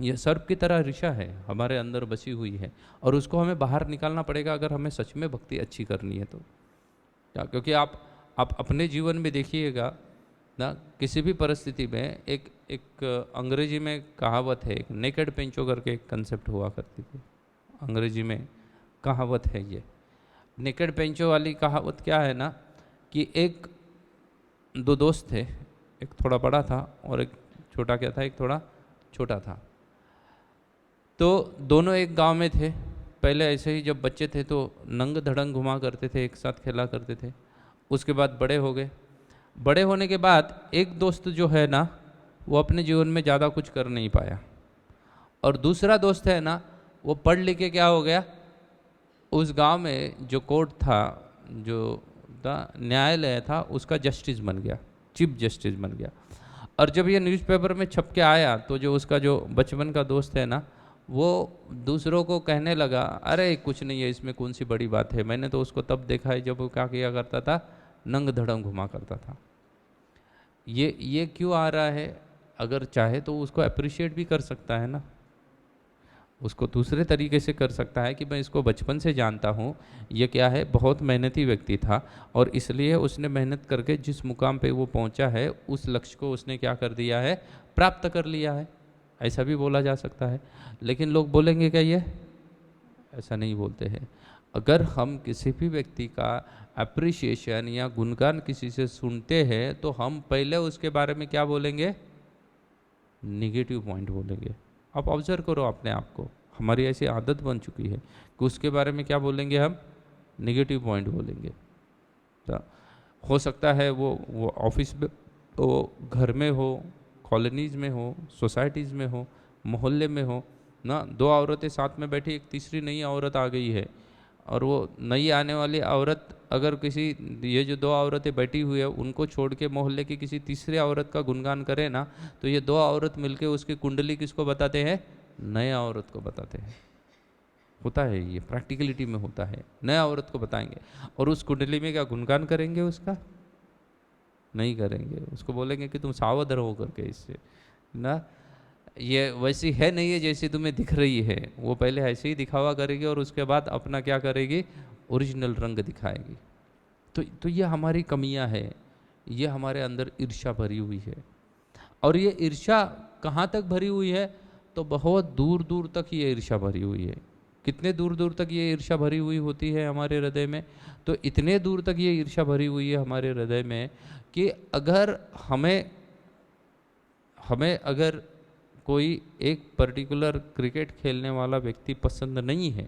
[SPEAKER 1] यह सर्प की तरह ऋषा है, हमारे अंदर बसी हुई है और उसको हमें बाहर निकालना पड़ेगा अगर हमें सच में भक्ति अच्छी करनी है तो। क्या? क्योंकि आप अपने जीवन में देखिएगा ना, किसी भी परिस्थिति में एक अंग्रेजी में कहावत है, एक नेकेड पेंचो करके एक कंसेप्ट हुआ करती थी। अंग्रेजी में कहावत है ये नेकेड पेंचो वाली कहावत। क्या है ना कि दो दोस्त थे, एक थोड़ा बड़ा था और एक छोटा क्या था? एक थोड़ा छोटा था। तो दोनों एक गांव में थे। पहले ऐसे ही जब बच्चे थे तो नंग धड़ंग घुमा करते थे, एक साथ खेला करते थे। उसके बाद बड़े हो गए। बड़े होने के बाद एक दोस्त जो है ना वो अपने जीवन में ज़्यादा कुछ कर नहीं पाया, और दूसरा दोस्त है ना वो पढ़ लिख के क्या हो गया? उस गांव में जो कोर्ट था, जो न्यायालय था, उसका जस्टिस बन गया, चीफ जस्टिस बन गया। और जब ये न्यूज़पेपर में छप के आया तो जो उसका जो बचपन का दोस्त है ना वो दूसरों को कहने लगा, अरे कुछ नहीं है, इसमें कौन सी बड़ी बात है, मैंने तो उसको तब देखा है जब वो क्या किया करता था? नंग धड़ंग घुमा करता था। ये क्यों आ रहा है? अगर चाहे तो उसको अप्रिशिएट भी कर सकता है ना, उसको दूसरे तरीके से कर सकता है कि मैं इसको बचपन से जानता हूँ, ये क्या है, बहुत मेहनती व्यक्ति था और इसलिए उसने मेहनत करके जिस मुकाम पे वो पहुँचा है उस लक्ष्य को उसने क्या कर दिया है? प्राप्त कर लिया है। ऐसा भी बोला जा सकता है। लेकिन लोग बोलेंगे क्या ये? ऐसा नहीं बोलते हैं। अगर हम किसी भी व्यक्ति का अप्रिशिएशन या गुणगान किसी से सुनते हैं तो हम पहले उसके बारे में क्या बोलेंगे? निगेटिव पॉइंट बोलेंगे। आप ऑब्जर्व करो अपने आप को, हमारी ऐसी आदत बन चुकी है कि उसके बारे में क्या बोलेंगे हम, नेगेटिव पॉइंट बोलेंगे। तो हो सकता है वो ऑफिस में हो, घर में हो, कॉलोनीज़ में हो, सोसाइटीज़ में हो, मोहल्ले में हो ना, दो औरतें साथ में बैठी, एक तीसरी नई औरत आ गई है, और वो नई आने वाली औरत अगर किसी, ये जो दो औरतें बैठी हुई है उनको छोड़ के मोहल्ले की किसी तीसरी औरत का गुणगान करे ना, तो ये दो औरत मिलके उसकी कुंडली किसको बताते हैं, नए औरत को बताते हैं। होता है ये, प्रैक्टिकलिटी में होता है, नया औरत को बताएंगे, और उस कुंडली में क्या गुणगान करेंगे उसका, नहीं करेंगे, उसको बोलेंगे कि तुम सावध रहो करके इससे ना, ये वैसी है नहीं है जैसी तुम्हें दिख रही है, वो पहले ऐसे ही दिखावा करेगी और उसके बाद अपना क्या करेगी, ओरिजिनल रंग दिखाएगी। तो ये हमारी कमियां है, ये हमारे अंदर ईर्ष्या भरी हुई है। और ये ईर्ष्या कहाँ तक भरी हुई है, तो बहुत दूर दूर तक ये ईर्ष्या भरी हुई है। कितने दूर दूर तक ये ईर्ष्या भरी हुई होती है हमारे हृदय में, तो इतने दूर तक ये ईर्ष्या भरी हुई है हमारे हृदय में कि अगर हमें अगर कोई एक पर्टिकुलर क्रिकेट खेलने वाला व्यक्ति पसंद नहीं है,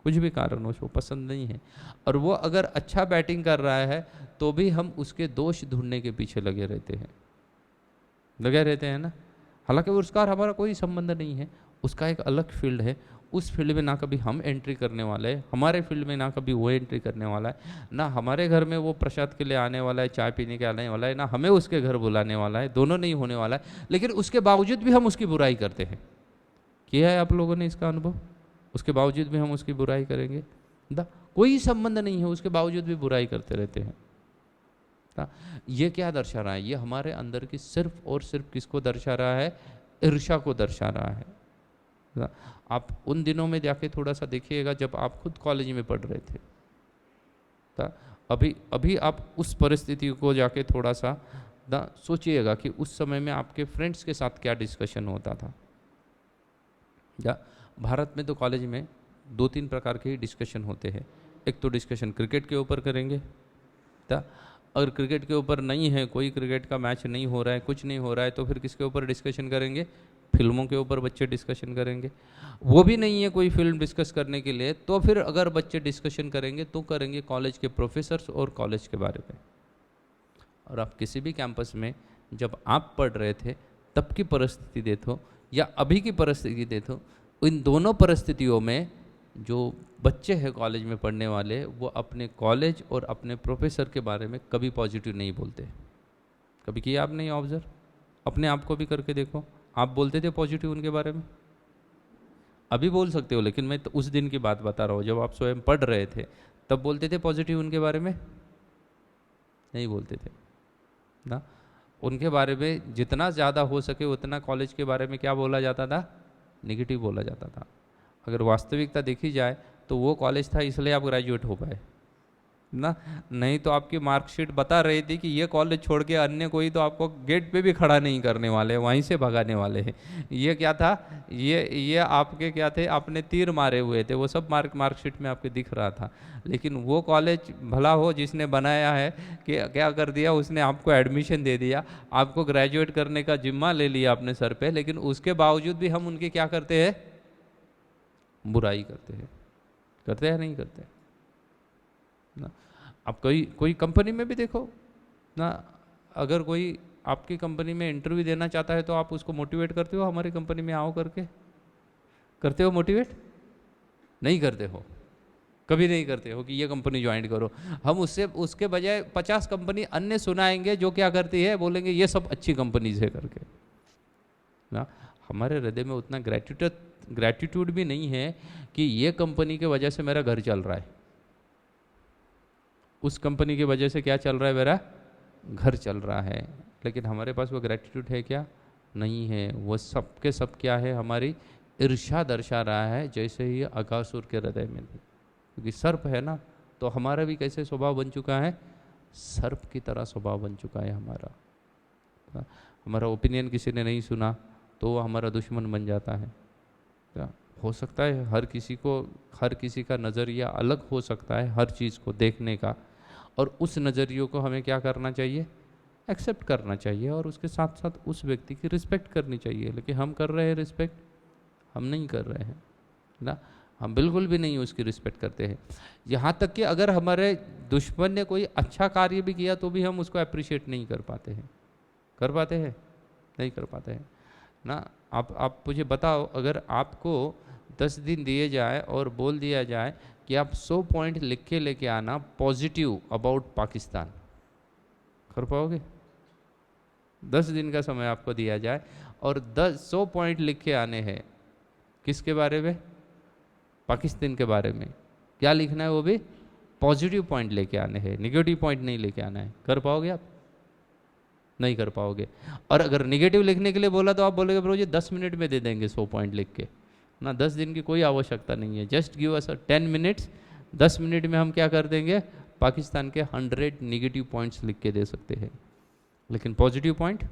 [SPEAKER 1] कुछ भी कारणवश वो पसंद नहीं है, और वो अगर अच्छा बैटिंग कर रहा है तो भी हम उसके दोष ढूंढने के पीछे लगे रहते हैं ना। हालांकि उसका और हमारा कोई संबंध नहीं है, उसका एक अलग फील्ड है, उस फील्ड में ना कभी हम एंट्री करने वाले हैं, हमारे फील्ड में ना कभी वो एंट्री करने वाला है, ना हमारे घर में वो प्रसाद के लिए आने वाला है, चाय पीने के आने वाला है, ना हमें उसके घर बुलाने वाला है, दोनों नहीं होने वाला है। लेकिन उसके बावजूद भी हम उसकी बुराई करते हैं। किया है आप लोगों ने इसका अनुभव? उसके बावजूद भी हम उसकी बुराई करेंगे, कोई संबंध नहीं है, उसके बावजूद भी बुराई करते रहते हैं। ये क्या दर्शा रहा है? ये हमारे अंदर की सिर्फ और सिर्फ किसको दर्शा रहा है? ईर्ष्या को दर्शा रहा है। आप उन दिनों में जाके थोड़ा सा देखिएगा जब आप खुद कॉलेज में पढ़ रहे थे, अभी आप उस परिस्थिति को जाके थोड़ा सा सोचिएगा कि उस समय में आपके फ्रेंड्स के साथ क्या डिस्कशन होता था। या भारत में तो कॉलेज में 2-3 प्रकार के ही डिस्कशन होते हैं। एक तो डिस्कशन क्रिकेट के ऊपर करेंगे, अगर क्रिकेट के ऊपर नहीं है, कोई क्रिकेट का मैच नहीं हो रहा है, कुछ नहीं हो रहा है, तो फिर किसके ऊपर डिस्कशन करेंगे? फिल्मों के ऊपर बच्चे डिस्कशन करेंगे। वो भी नहीं है कोई फिल्म डिस्कस करने के लिए, तो फिर अगर बच्चे डिस्कशन करेंगे तो करेंगे कॉलेज के प्रोफेसर्स और कॉलेज के बारे में। और आप किसी भी कैंपस में जब आप पढ़ रहे थे तब की परिस्थिति देखो या अभी की परिस्थिति देखो, इन दोनों परिस्थितियों में जो बच्चे हैं कॉलेज में पढ़ने वाले, वो अपने कॉलेज और अपने प्रोफेसर के बारे में कभी पॉजिटिव नहीं बोलते। कभी किया आपने ऑब्जर्व? अपने आप को भी करके देखो, आप बोलते थे पॉजिटिव उनके बारे में? अभी बोल सकते हो, लेकिन मैं तो उस दिन की बात बता रहा हूँ जब आप स्वयं पढ़ रहे थे, तब बोलते थे पॉजिटिव उनके बारे में? नहीं बोलते थे ना। उनके बारे में जितना ज़्यादा हो सके उतना कॉलेज के बारे में क्या बोला जाता था? नेगेटिव बोला जाता था। अगर वास्तविकता देखी जाए तो वो कॉलेज था इसलिए आप ग्रेजुएट हो पाए ना, नहीं तो आपकी मार्कशीट बता रही थी कि ये कॉलेज छोड़ के अन्य कोई तो आपको गेट पे भी खड़ा नहीं करने वाले, वहीं से भगाने वाले हैं। ये क्या था? ये आपके क्या थे? आपने तीर मारे हुए थे, वो सब मार्कशीट में आपके दिख रहा था। लेकिन वो कॉलेज भला हो जिसने बनाया है कि क्या कर दिया, उसने आपको एडमिशन दे दिया, आपको ग्रेजुएट करने का जिम्मा ले लिया अपने सर पे, लेकिन उसके बावजूद भी हम उनकी क्या करते हैं? बुराई करते हैं नहीं करते ना। आप कोई कंपनी में भी देखो ना, अगर कोई आपकी कंपनी में इंटरव्यू देना चाहता है तो आप उसको मोटिवेट करते हो, हमारी कंपनी में आओ करके? करते हो मोटिवेट? नहीं करते हो, कभी नहीं करते हो कि ये कंपनी ज्वाइन करो। हम उसके बजाय 50 कंपनी अन्य सुनाएंगे जो क्या करती है, बोलेंगे ये सब अच्छी कंपनीज है करके ना। हमारे हृदय में उतना ग्रेटिट्यूड भी नहीं है कि ये कंपनी के वजह से मेरा घर चल रहा है, उस कंपनी की वजह से क्या चल रहा है? मेरा घर चल रहा है। लेकिन हमारे पास वो ग्रेटिट्यूड है क्या? नहीं है। वो सब के सब क्या है? हमारी ईर्ष्या दर्शा रहा है, जैसे ही अगासुर के हृदय में भी, क्योंकि सर्प है ना, तो हमारा भी कैसे स्वभाव बन चुका है? सर्प की तरह स्वभाव बन चुका है हमारा। हमारा ओपिनियन किसी ने नहीं सुना तो वो हमारा दुश्मन बन जाता है। क्या हो सकता है? हर किसी का नज़रिया अलग हो सकता है हर चीज़ को देखने का, और उस नज़रियों को हमें क्या करना चाहिए? एक्सेप्ट करना चाहिए, और उसके साथ साथ उस व्यक्ति की रिस्पेक्ट करनी चाहिए। लेकिन हम कर रहे हैं रिस्पेक्ट? हम नहीं कर रहे हैं ना, हम बिल्कुल भी नहीं उसकी रिस्पेक्ट करते हैं। यहाँ तक कि अगर हमारे दुश्मन ने कोई अच्छा कार्य भी किया तो भी हम उसको अप्रिशिएट नहीं कर पाते हैं। कर पाते हैं? नहीं कर पाते हैं ना। आप मुझे बताओ, अगर आपको 10 दिन दिए जाए और बोल दिया जाए कि आप 100 पॉइंट लिख के लेके आना पॉजिटिव अबाउट पाकिस्तान, कर पाओगे? 10 दिन का समय आपको दिया जाए और 100 पॉइंट लिख के आने हैं, किसके बारे में? पाकिस्तान के बारे में। क्या लिखना है? वो भी पॉजिटिव पॉइंट लेके आने हैं, निगेटिव पॉइंट नहीं लेके आना है। कर पाओगे आप? नहीं कर पाओगे। और अगर निगेटिव लिखने के लिए बोला तो आप बोलोगे ब्रो जी 10 मिनट में दे देंगे 100 पॉइंट लिख के ना। 10 दिन की कोई आवश्यकता नहीं है, just give us 10 minutes. 10 minute में हम क्या कर देंगे? पाकिस्तान के 100 निगेटिव पॉइंट्स लिख के दे सकते हैं, लेकिन पॉजिटिव पॉइंट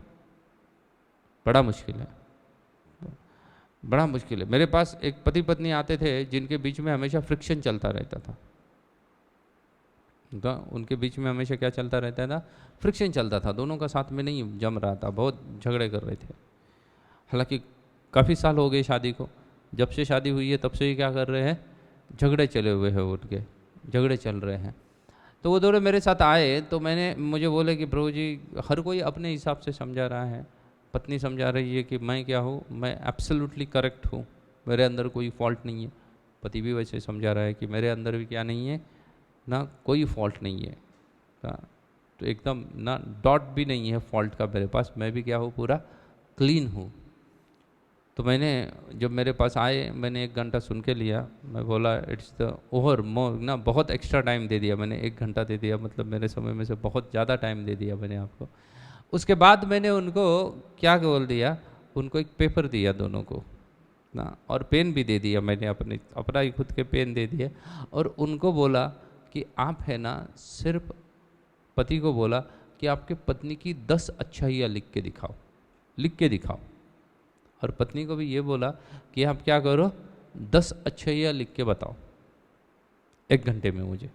[SPEAKER 1] बड़ा मुश्किल है, बड़ा मुश्किल है। मेरे पास एक पति पत्नी आते थे जिनके बीच में हमेशा फ्रिक्शन चलता रहता था। उनके बीच में हमेशा क्या चलता रहता था? फ्रिक्शन चलता था, दोनों का साथ में नहीं जम रहा था, बहुत झगड़े कर रहे थे। हालांकि काफ़ी साल हो गए शादी को, जब से शादी हुई है तब से ही क्या कर रहे हैं? झगड़े चले हुए हैं, उनके झगड़े चल रहे हैं। तो वो दोनों मेरे साथ आए तो मुझे बोले कि प्रभु जी हर कोई अपने हिसाब से समझा रहा है। पत्नी समझा रही है कि मैं क्या हूँ, मैं एब्सोल्युटली करेक्ट हूँ, मेरे अंदर कोई फॉल्ट नहीं है। पति भी वैसे समझा रहा है कि मेरे अंदर भी क्या नहीं है ना, कोई फॉल्ट नहीं है ना, तो एकदम ना डॉट भी नहीं है फॉल्ट का मेरे पास, मैं भी क्या हूँ, पूरा क्लीन हूँ। तो जब मेरे पास आए मैंने 1 घंटा सुन के लिया। मैं बोला इट्स द ओवर मोर ना, बहुत एक्स्ट्रा टाइम दे दिया मैंने, 1 घंटा दे दिया, मतलब मेरे समय में से बहुत ज़्यादा टाइम दे दिया मैंने आपको। उसके बाद मैंने उनको क्या बोल दिया, उनको एक पेपर दिया दोनों को ना, और पेन भी दे दिया मैंने, अपना ही खुद के पेन दे दिए। और उनको बोला कि आप है ना, सिर्फ पति को बोला कि आपके पत्नी की 10 अच्छाइयाँ लिख के दिखाओ, लिख के दिखाओ। और पत्नी को भी ये बोला कि आप क्या करो, 10 अच्छाइयाँ लिख के बताओ 1 घंटे में मुझे।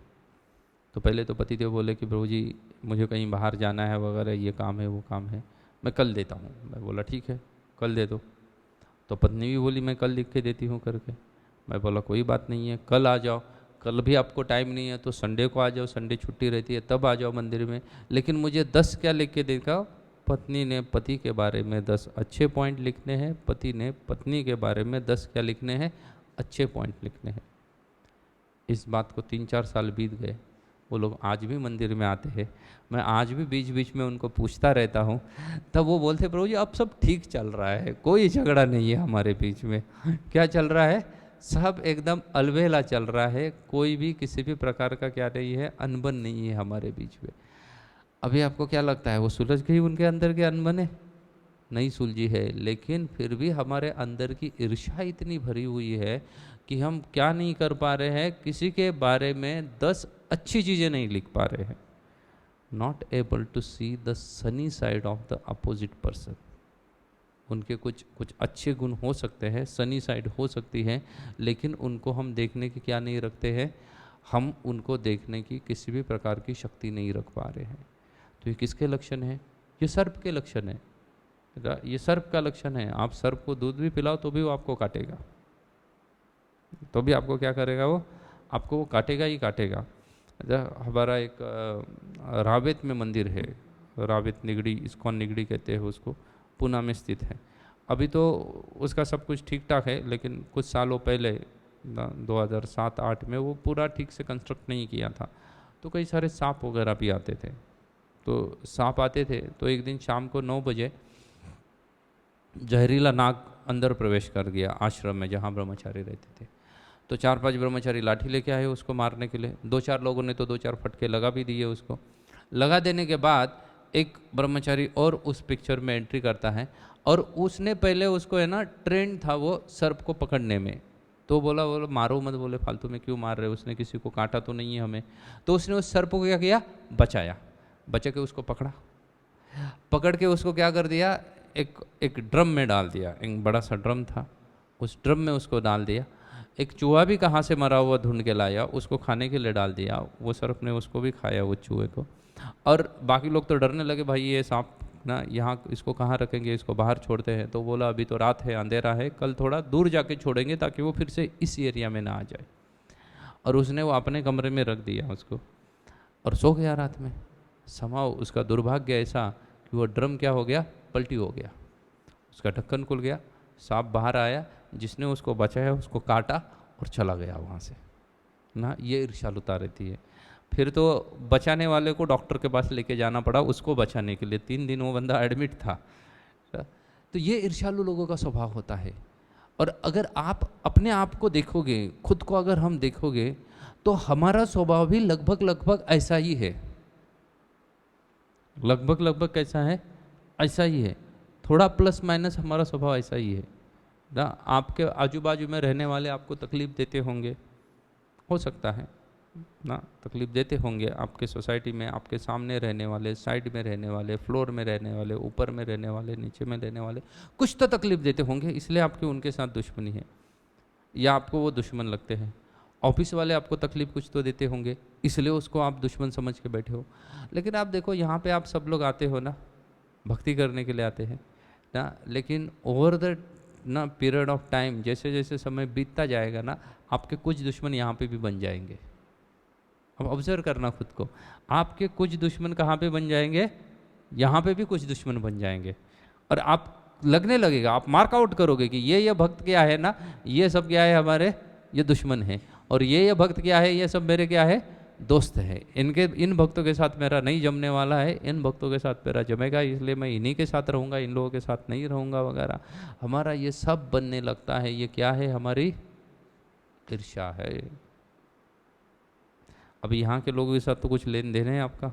[SPEAKER 1] तो पहले तो पति देव बोले कि प्रभु जी मुझे कहीं बाहर जाना है वगैरह, ये काम है वो काम है, मैं कल देता हूँ। मैं बोला ठीक है कल दे दो। तो पत्नी भी बोली मैं कल लिख के देती हूँ करके। मैं बोला कोई बात नहीं है, कल आ जाओ। कल भी आपको टाइम नहीं है तो संडे को आ जाओ, संडे छुट्टी रहती है तब आ जाओ मंदिर में, लेकिन मुझे 10 क्या लिख के दिखाओ। पत्नी ने पति के बारे में 10 अच्छे पॉइंट लिखने हैं, पति ने पत्नी के बारे में 10 क्या लिखने हैं, अच्छे पॉइंट लिखने हैं। इस बात को 3-4 साल बीत गए, वो लोग आज भी मंदिर में आते हैं। मैं आज भी बीच बीच में उनको पूछता रहता हूँ, तब वो बोलते प्रभु जी अब सब ठीक चल रहा है, कोई झगड़ा नहीं है हमारे बीच में। क्या चल रहा है? सब एकदम अलबेला चल रहा है, कोई भी किसी भी प्रकार का क्या नहीं है, अनबन नहीं है हमारे बीच में। अभी आपको क्या लगता है वो सुलझ गई उनके अंदर के अनबने? नहीं सुलझी है, लेकिन फिर भी हमारे अंदर की ईर्ष्या इतनी भरी हुई है कि हम क्या नहीं कर पा रहे हैं, किसी के बारे में 10 अच्छी चीज़ें नहीं लिख पा रहे हैं। Not able to see the sunny side of the opposite person. उनके कुछ अच्छे गुण हो सकते हैं, सनी साइड हो सकती है, लेकिन उनको हम देखने की क्या नहीं रखते हैं, हम उनको देखने की किसी भी प्रकार की शक्ति नहीं रख पा रहे हैं। तो ये किसके लक्षण है? ये सर्प के लक्षण है, ये सर्प का लक्षण है। आप सर्प को दूध भी पिलाओ तो भी वो आपको काटेगा, तो भी आपको क्या करेगा, वो आपको वो काटेगा ही काटेगा। हमारा एक रावेत में मंदिर है, रावेत निगड़ी, इस्कॉन निगड़ी कहते हैं उसको, पूना में स्थित है। अभी तो उसका सब कुछ ठीक ठाक है, लेकिन कुछ सालों पहले 2007-8 में वो पूरा ठीक से कंस्ट्रक्ट नहीं किया था, तो कई सारे सांप वगैरह भी आते थे। तो सांप आते थे तो एक दिन शाम को 9 बजे जहरीला नाग अंदर प्रवेश कर गया आश्रम में जहाँ ब्रह्मचारी रहते थे। तो 4-5 ब्रह्मचारी लाठी लेके आए उसको मारने के लिए। 2-4 लोगों ने तो 2-4 फटके लगा भी दिए उसको। लगा देने के बाद एक ब्रह्मचारी और उस पिक्चर में एंट्री करता है, और उसने पहले उसको है ना ट्रेंड था वो सर्प को पकड़ने में, तो बोला मारो मत, बोले फालतू में क्यों मार रहे हो, उसने किसी को काटा तो नहीं है हमें। तो उसने उस सर्प को क्या किया, बचाया, बचा के उसको पकड़ा, पकड़ के उसको क्या कर दिया, एक ड्रम में डाल दिया। एक बड़ा सा ड्रम था, उस ड्रम में उसको डाल दिया। एक चूहा भी कहाँ से मरा हुआ ढूंढ के लाया, उसको खाने के लिए डाल दिया। वो सर्प ने उसको भी खाया, वो चूहे को। और बाकी लोग तो डरने लगे, भाई ये सांप ना, यहाँ इसको कहाँ रखेंगे, इसको बाहर छोड़ते हैं। तो बोला अभी तो रात है, अंधेरा है, कल थोड़ा दूर जाके छोड़ेंगे ताकि वो फिर से इस एरिया में ना आ जाए। और उसने वो अपने कमरे में रख दिया उसको और सो गया रात में। समाओ उसका दुर्भाग्य ऐसा कि वो ड्रम क्या हो गया, पलटी हो गया, उसका ढक्कन खुल गया, सांप बाहर आया, जिसने उसको बचाया उसको काटा और चला गया वहाँ से ना। ये ईर्ष्यालुता रहती है। फिर तो बचाने वाले को डॉक्टर के पास लेके जाना पड़ा उसको बचाने के लिए, 3 दिन वो बंदा एडमिट था। तो ये ईर्ष्यालु लोगों का स्वभाव होता है। और अगर आप अपने आप को देखोगे, खुद को अगर हम देखोगे, तो हमारा स्वभाव भी लगभग लगभग ऐसा ही है। लगभग लगभग कैसा है, ऐसा ही है, थोड़ा प्लस माइनस हमारा स्वभाव ऐसा ही है ना। आपके आजू बाजू में रहने वाले आपको तकलीफ देते होंगे, हो सकता है ना, तकलीफ देते होंगे आपके सोसाइटी में, आपके सामने रहने वाले, साइड में रहने वाले, फ्लोर में रहने वाले, ऊपर में रहने वाले, नीचे में रहने वाले, कुछ तो तकलीफ देते होंगे, इसलिए आपकी उनके साथ दुश्मनी है या आपको वो दुश्मन लगते हैं। ऑफिस वाले आपको तकलीफ कुछ तो देते होंगे, इसलिए उसको आप दुश्मन समझ के बैठे हो। लेकिन आप देखो यहाँ पे आप सब लोग आते हो ना, भक्ति करने के लिए आते हैं ना, लेकिन ओवर द ना पीरियड ऑफ टाइम, जैसे जैसे समय बीतता जाएगा ना, आपके कुछ दुश्मन यहाँ पे भी बन जाएंगे। अब ऑब्जर्व करना खुद को, आपके कुछ दुश्मन कहाँ पे बन जाएंगे, यहाँ पे भी कुछ दुश्मन बन जाएंगे। और आप लगने लगेगा, आप मार्क आउट करोगे कि ये भक्त क्या है ना, ये सब क्या है हमारे, ये दुश्मन है, और ये भक्त क्या है, ये सब मेरे क्या है, दोस्त है। इन भक्तों के साथ मेरा नहीं जमने वाला है, इन भक्तों के साथ मेरा जमेगा, इसलिए मैं इन्हीं के साथ रहूँगा, इन लोगों के साथ नहीं रहूँगा वगैरह। हमारा ये सब बनने लगता है। ये क्या है, हमारी ईर्ष्या है। अभी यहाँ के लोगों के साथ तो कुछ लेन देन है आपका,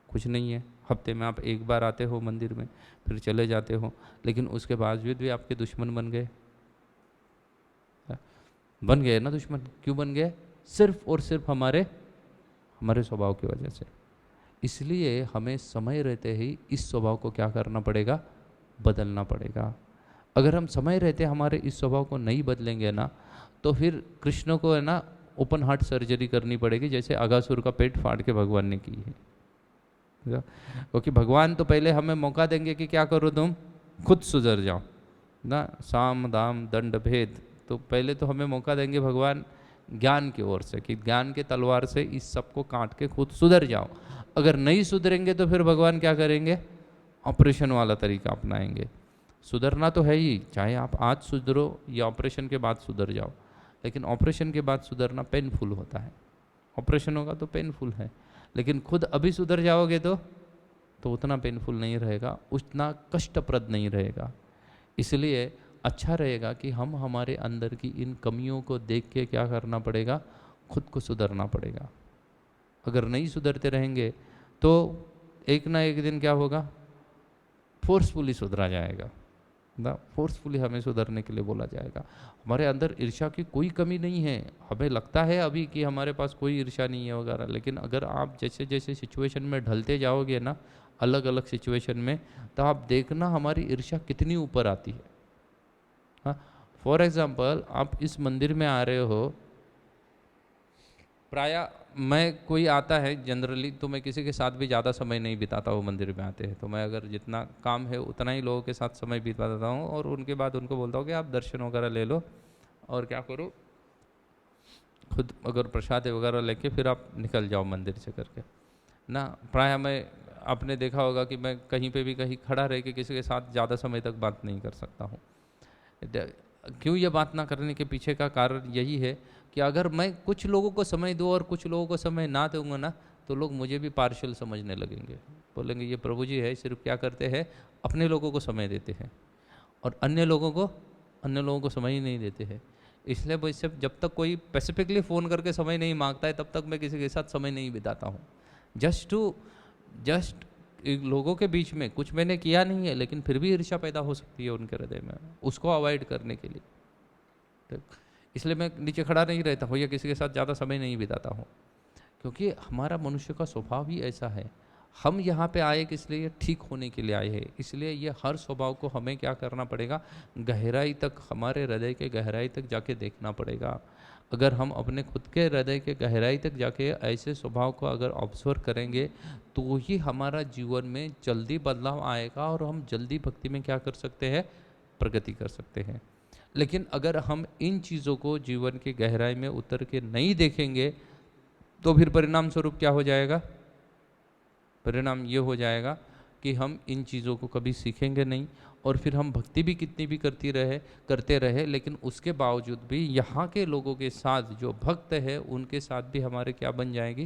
[SPEAKER 1] कुछ नहीं है। हफ्ते में आप एक बार आते हो मंदिर में, फिर चले जाते हो, लेकिन उसके बावजूद भी आपके दुश्मन बन गए। बन गए ना दुश्मन, क्यों बन गए, सिर्फ और सिर्फ हमारे स्वभाव की वजह से। इसलिए हमें समय रहते ही इस स्वभाव को क्या करना पड़ेगा, बदलना पड़ेगा। अगर हम समय रहते हमारे इस स्वभाव को नहीं बदलेंगे ना, तो फिर कृष्ण को है ना ओपन हार्ट सर्जरी करनी पड़ेगी, जैसे अगासुर का पेट फाड़ के भगवान ने की है। क्योंकि भगवान तो पहले हमें मौका देंगे कि क्या करो, तुम खुद सुधर जाओ ना, साम दाम दंड भेद। तो पहले तो हमें मौका देंगे भगवान ज्ञान की ओर से, कि ज्ञान के तलवार से इस सब को काट के खुद सुधर जाओ। अगर नहीं सुधरेंगे तो फिर भगवान क्या करेंगे, ऑपरेशन वाला तरीका अपनाएंगे। सुधरना तो है ही, चाहे आप आज सुधरो या ऑपरेशन के बाद सुधर जाओ, लेकिन ऑपरेशन के बाद सुधरना पेनफुल होता है। ऑपरेशन होगा तो पेनफुल है, लेकिन खुद अभी सुधर जाओगे तो उतना पेनफुल नहीं रहेगा, उतना कष्टप्रद नहीं रहेगा। इसलिए अच्छा रहेगा कि हम हमारे अंदर की इन कमियों को देख के क्या करना पड़ेगा, खुद को सुधरना पड़ेगा। अगर नहीं सुधरते रहेंगे तो एक ना एक दिन क्या होगा, फोर्सफुली सुधरा जाएगा ना, फोर्सफुली हमें सुधरने के लिए बोला जाएगा। हमारे अंदर ईर्ष्या की कोई कमी नहीं है। हमें लगता है अभी कि हमारे पास कोई ईर्ष्या नहीं है वगैरह, लेकिन अगर आप जैसे जैसे सिचुएशन में ढलते जाओगे ना, अलग अलग सिचुएशन में, तो आप देखना हमारी ईर्ष्या कितनी ऊपर आती है। हाँ, फॉर एग्जाम्पल आप इस मंदिर में आ रहे हो, प्रायः मैं कोई आता है जनरली तो मैं किसी के साथ भी ज़्यादा समय नहीं बिताता हूँ मंदिर में आते हैं। तो मैं अगर जितना काम है उतना ही लोगों के साथ समय बिताता हूँ, और उनके बाद उनको बोलता हूँ कि आप दर्शन वगैरह ले लो और क्या करो, खुद अगर प्रसाद वगैरह लेके फिर आप निकल जाओ मंदिर से करके ना। प्रायः मैं, आपने देखा होगा कि मैं कहीं पे भी कहीं खड़ा रह के किसी के साथ ज़्यादा समय तक बात नहीं कर सकता हूँ। क्यों ये बात ना करने के पीछे का कारण यही है कि अगर मैं कुछ लोगों को समय दूँ और कुछ लोगों को समय ना दूंगा ना, तो लोग मुझे भी पार्शियल समझने लगेंगे, बोलेंगे ये प्रभु जी है सिर्फ क्या करते हैं, अपने लोगों को समय देते हैं और अन्य लोगों को समय ही नहीं देते हैं। इसलिए वैसे जब तक कोई स्पेसिफिकली फ़ोन करके समय नहीं मांगता है तब तक मैं किसी के साथ समय नहीं बिताता हूँ। जस्ट लोगों के बीच में कुछ मैंने किया नहीं है, लेकिन फिर भी ईर्ष्या पैदा हो सकती है उनके हृदय में, उसको अवॉइड करने के लिए। तो इसलिए मैं नीचे खड़ा नहीं रहता हूँ या किसी के साथ ज़्यादा समय नहीं बिताता हूँ, क्योंकि हमारा मनुष्य का स्वभाव ही ऐसा है। हम यहाँ पे आए किस लिए, ठीक होने के लिए आए हैं। इसलिए ये हर स्वभाव को हमें क्या करना पड़ेगा, गहराई तक, हमारे हृदय के गहराई तक जाके देखना पड़ेगा। अगर हम अपने खुद के हृदय के गहराई तक जाके ऐसे स्वभाव को अगर ऑब्जर्व करेंगे तो ही हमारा जीवन में जल्दी बदलाव आएगा और हम जल्दी भक्ति में क्या कर सकते हैं, प्रगति कर सकते हैं। लेकिन अगर हम इन चीज़ों को जीवन की गहराई में उतर के नहीं देखेंगे तो फिर परिणाम स्वरूप क्या हो जाएगा, परिणाम ये हो जाएगा कि हम इन चीज़ों को कभी सीखेंगे नहीं और फिर हम भक्ति भी कितनी भी करते रहे लेकिन उसके बावजूद भी यहाँ के लोगों के साथ जो भक्त है उनके साथ भी हमारे क्या बन जाएगी,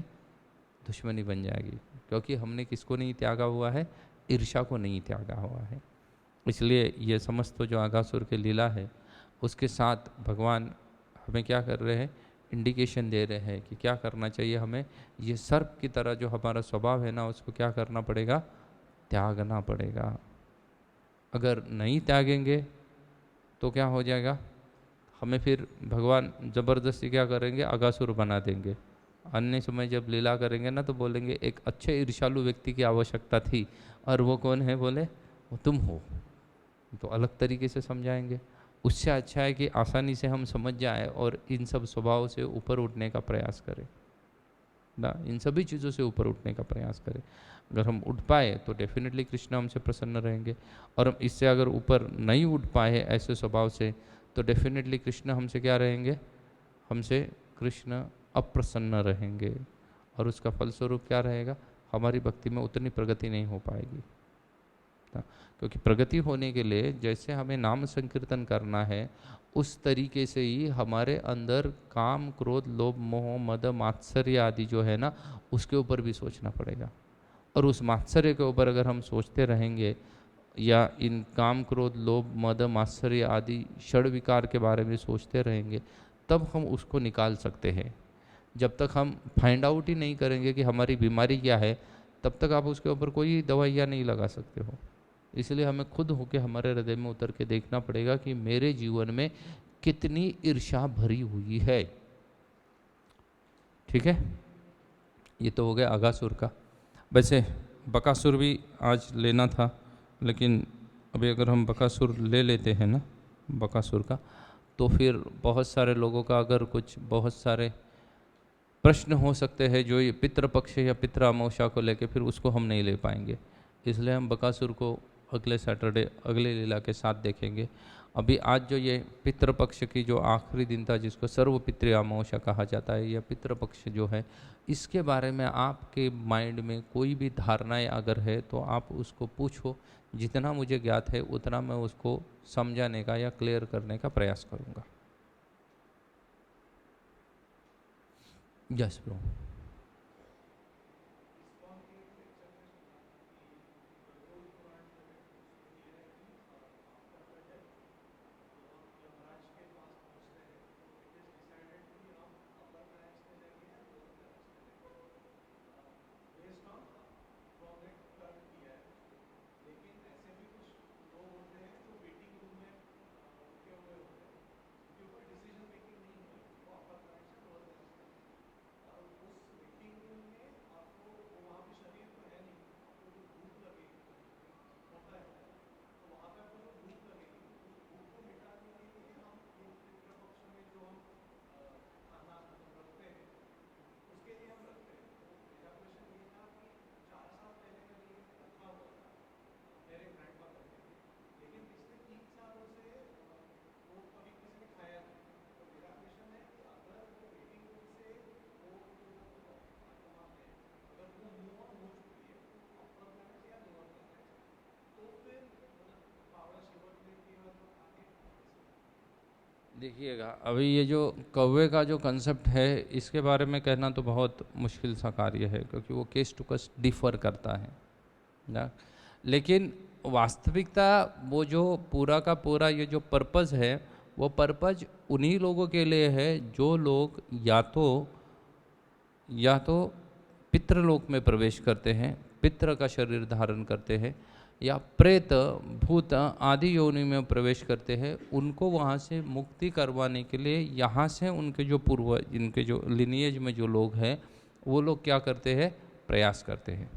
[SPEAKER 1] दुश्मनी बन जाएगी, क्योंकि हमने किसको नहीं त्यागा हुआ है, ईर्ष्या को नहीं त्यागा हुआ है। इसलिए ये समस्त जो आगासुर के लीला है उसके साथ भगवान हमें क्या कर रहे हैं, इंडिकेशन दे रहे हैं कि क्या करना चाहिए हमें। ये सर्प की तरह जो हमारा स्वभाव है ना उसको क्या करना पड़ेगा, त्यागना पड़ेगा। अगर नहीं त्यागेंगे तो क्या हो जाएगा, हमें फिर भगवान ज़बरदस्ती क्या करेंगे, आगासुर बना देंगे। अन्य समय जब लीला करेंगे ना तो बोलेंगे एक अच्छे ईर्ष्यालु व्यक्ति की आवश्यकता थी और वो कौन है, बोले वो तुम हो। तो अलग तरीके से समझाएंगे। उससे अच्छा है कि आसानी से हम समझ जाएं और इन सब स्वभाव से ऊपर उठने का प्रयास करें ना, इन सभी चीज़ों से ऊपर उठने का प्रयास करें। अगर हम उठ पाए तो डेफिनेटली कृष्ण हमसे प्रसन्न रहेंगे और हम इससे अगर ऊपर नहीं उठ पाए ऐसे स्वभाव से तो डेफिनेटली कृष्ण हमसे क्या रहेंगे, हमसे कृष्ण अप्रसन्न रहेंगे और उसका फलस्वरूप क्या रहेगा, हमारी भक्ति में उतनी प्रगति नहीं हो पाएगी। क्योंकि प्रगति होने के लिए जैसे हमें नाम संकीर्तन करना है उस तरीके से ही हमारे अंदर काम क्रोध लोभ मोह मद मात्सर्य आदि जो है ना उसके ऊपर भी सोचना पड़ेगा। और उस मात्सर्य के ऊपर अगर हम सोचते रहेंगे या इन काम क्रोध लोभ मद मात्सर्य आदि षड विकार के बारे में सोचते रहेंगे तब हम उसको निकाल सकते हैं। जब तक हम फाइंड आउट ही नहीं करेंगे कि हमारी बीमारी क्या है तब तक आप उसके ऊपर कोई दवाइयाँ नहीं लगा सकते हो। इसलिए हमें खुद होके हमारे हृदय में उतर के देखना पड़ेगा कि मेरे जीवन में कितनी ईर्ष्या भरी हुई है। ठीक है, ये तो हो गया अगासुर का। वैसे बकासुर भी आज लेना था लेकिन अभी अगर हम बकासुर ले लेते हैं ना बकासुर का तो फिर बहुत सारे लोगों का अगर कुछ बहुत सारे प्रश्न हो सकते हैं जो ये पितृपक्ष या पितृ अमावस्या को लेके फिर उसको हम नहीं ले पाएंगे। इसलिए हम बकासुर को अगले सैटरडे अगले लीला के साथ देखेंगे। अभी आज जो ये पितृपक्ष की जो आखिरी दिन था जिसको सर्व पितृ अमावस्या कहा जाता है, यह पितृपक्ष जो है इसके बारे में आपके माइंड में कोई भी धारणाएं अगर है तो आप उसको पूछो। जितना मुझे ज्ञात है उतना मैं उसको समझाने का या क्लियर करने का प्रयास करूँगा। Yes bro. देखिएगा अभी ये जो कौवे का जो कंसेप्ट है इसके बारे में कहना तो बहुत मुश्किल सा कार्य है क्योंकि वो केस टू केस डिफर करता है ना। लेकिन वास्तविकता वो जो पूरा का पूरा ये जो पर्पज़ है वो पर्पज़ उन्हीं लोगों के लिए है जो लोग या तो पितृलोक में प्रवेश करते हैं, पितृ का शरीर धारण करते हैं या प्रेत भूत आदि योनि में प्रवेश करते हैं। उनको वहाँ से मुक्ति करवाने के लिए यहाँ से उनके जो पूर्वज इनके जो लिनिएज में जो लोग हैं वो लोग क्या करते हैं, प्रयास करते हैं।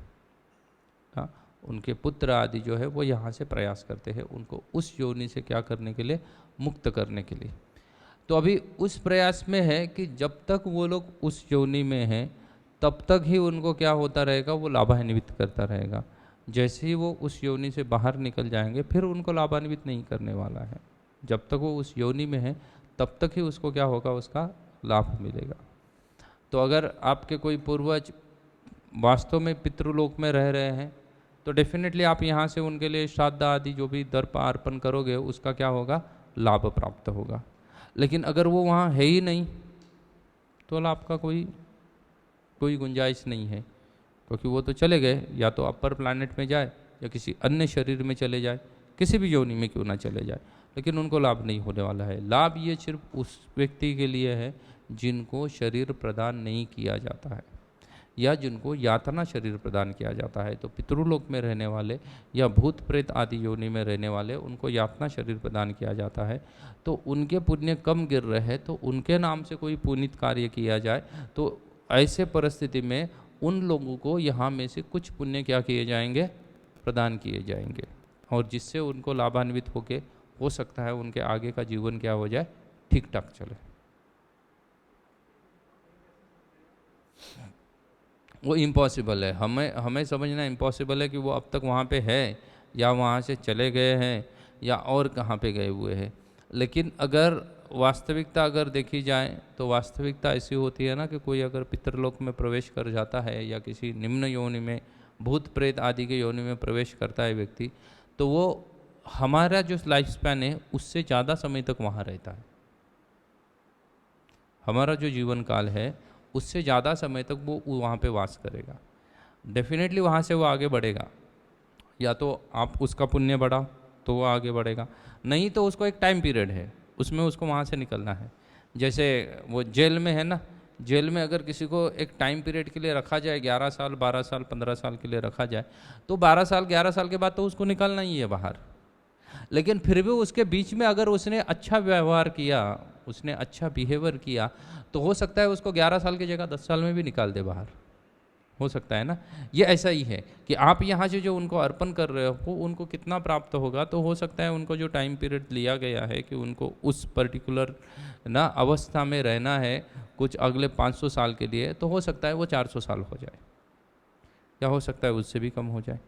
[SPEAKER 1] हाँ, उनके पुत्र आदि जो है वो यहाँ से प्रयास करते हैं उनको उस योनि से क्या करने के लिए, मुक्त करने के लिए। तो अभी उस प्रयास में है कि जब तक वो लोग उस योनि में हैं तब तक ही उनको क्या होता रहेगा, वो लाभान्वित करता रहेगा। जैसे ही वो उस योनि से बाहर निकल जाएंगे फिर उनको लाभान्वित नहीं करने वाला है। जब तक वो उस योनि में है तब तक ही उसको क्या होगा, उसका लाभ मिलेगा। तो अगर आपके कोई पूर्वज वास्तव में पितृलोक में रह रहे हैं तो डेफिनेटली आप यहाँ से उनके लिए श्राद्ध आदि जो भी दर्प अर्पण करोगे उसका क्या होगा, लाभ प्राप्त होगा। लेकिन अगर वो वहाँ है ही नहीं तो लाभ का कोई गुंजाइश नहीं है, क्योंकि वो तो चले गए, या तो अपर प्लैनेट में जाए या किसी अन्य शरीर में चले जाए, किसी भी योनि में क्यों ना चले जाए, लेकिन उनको लाभ नहीं होने वाला है। लाभ ये सिर्फ उस व्यक्ति के लिए है जिनको शरीर प्रदान नहीं किया जाता है या जिनको यातना शरीर प्रदान किया जाता है। तो पितृलोक में रहने वाले या भूत प्रेत आदि योनि में रहने वाले उनको यातना शरीर प्रदान किया जाता है। तो उनके पुण्य कम गिर रहे हैं तो उनके नाम से कोई पुनीत कार्य किया जाए तो ऐसे परिस्थिति में उन लोगों को यहाँ में से कुछ पुण्य क्या किए जाएंगे, प्रदान किए जाएंगे, और जिससे उनको लाभान्वित होके हो सकता है उनके आगे का जीवन क्या हो जाए, ठीक ठाक चले। वो इम्पॉसिबल है, हमें समझना इम्पॉसिबल है कि वो अब तक वहाँ पे है या वहाँ से चले गए हैं या और कहाँ पे गए हुए हैं। लेकिन अगर वास्तविकता अगर देखी जाए तो वास्तविकता ऐसी होती है ना कि कोई अगर पितृलोक में प्रवेश कर जाता है या किसी निम्न योनि में भूत प्रेत आदि के योनि में प्रवेश करता है व्यक्ति, तो वो हमारा जो लाइफ स्पैन है उससे ज़्यादा समय तक वहाँ रहता है। हमारा जो जीवन काल है उससे ज़्यादा समय तक वो वहाँ पे वास करेगा। डेफिनेटली वहाँ से वो आगे बढ़ेगा, या तो आप उसका पुण्य बढ़ा तो वो आगे बढ़ेगा, नहीं तो उसको एक टाइम पीरियड है उसमें उसको वहाँ से निकलना है। जैसे वो जेल में है ना, जेल में अगर किसी को एक टाइम पीरियड के लिए रखा जाए 11 साल 12 साल 15 साल के लिए रखा जाए तो 12 साल 11 साल के बाद तो उसको निकलना ही है बाहर। लेकिन फिर भी उसके बीच में अगर उसने अच्छा व्यवहार किया, उसने अच्छा बिहेवियर किया, तो हो सकता है उसको 11 साल की जगह 10 साल में भी निकाल दे बाहर, हो सकता है ना। ये ऐसा ही है कि आप यहाँ से जो उनको अर्पण कर रहे हो उनको कितना प्राप्त होगा, तो हो सकता है उनको जो टाइम पीरियड लिया गया है कि उनको उस पर्टिकुलर ना अवस्था में रहना है कुछ अगले 500 साल के लिए, तो हो सकता है वो 400 साल हो जाए या हो सकता है उससे भी कम हो जाए।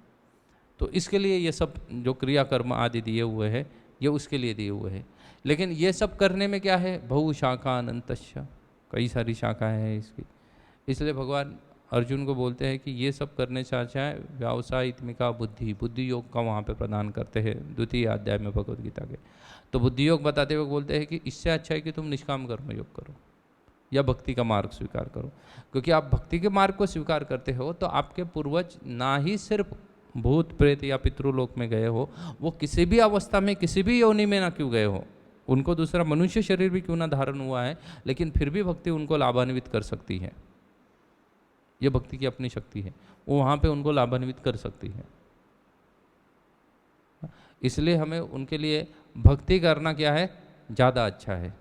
[SPEAKER 1] तो इसके लिए ये सब जो क्रियाकर्म आदि दिए हुए हैं ये उसके लिए दिए हुए हैं। लेकिन ये सब करने में क्या है, बहु शाखा अनंतश्य, कई सारी शाखाएं हैं इसकी। इसलिए भगवान अर्जुन को बोलते हैं कि ये सब करने से अच्छा है व्यावसायित्मिका बुद्धि योग का वहाँ पे प्रदान करते हैं द्वितीय अध्याय में भगवद गीता के। तो बुद्धि योग बताते हुए बोलते हैं कि इससे अच्छा है कि तुम निष्काम कर्म योग करो या भक्ति का मार्ग स्वीकार करो, क्योंकि आप भक्ति के मार्ग को स्वीकार करते हो तो आपके पूर्वज ना ही सिर्फ भूत प्रेत या पितृलोक में गए हो, वो किसी भी अवस्था में किसी भी योनि में ना क्यों गए हो, उनको दूसरा मनुष्य शरीर भी क्यों ना धारण हुआ है, लेकिन फिर भी भक्ति उनको लाभान्वित कर सकती है। ये भक्ति की अपनी शक्ति है, वो वहाँ पे उनको लाभान्वित कर सकती है। इसलिए हमें उनके लिए भक्ति करना क्या है, ज़्यादा अच्छा है।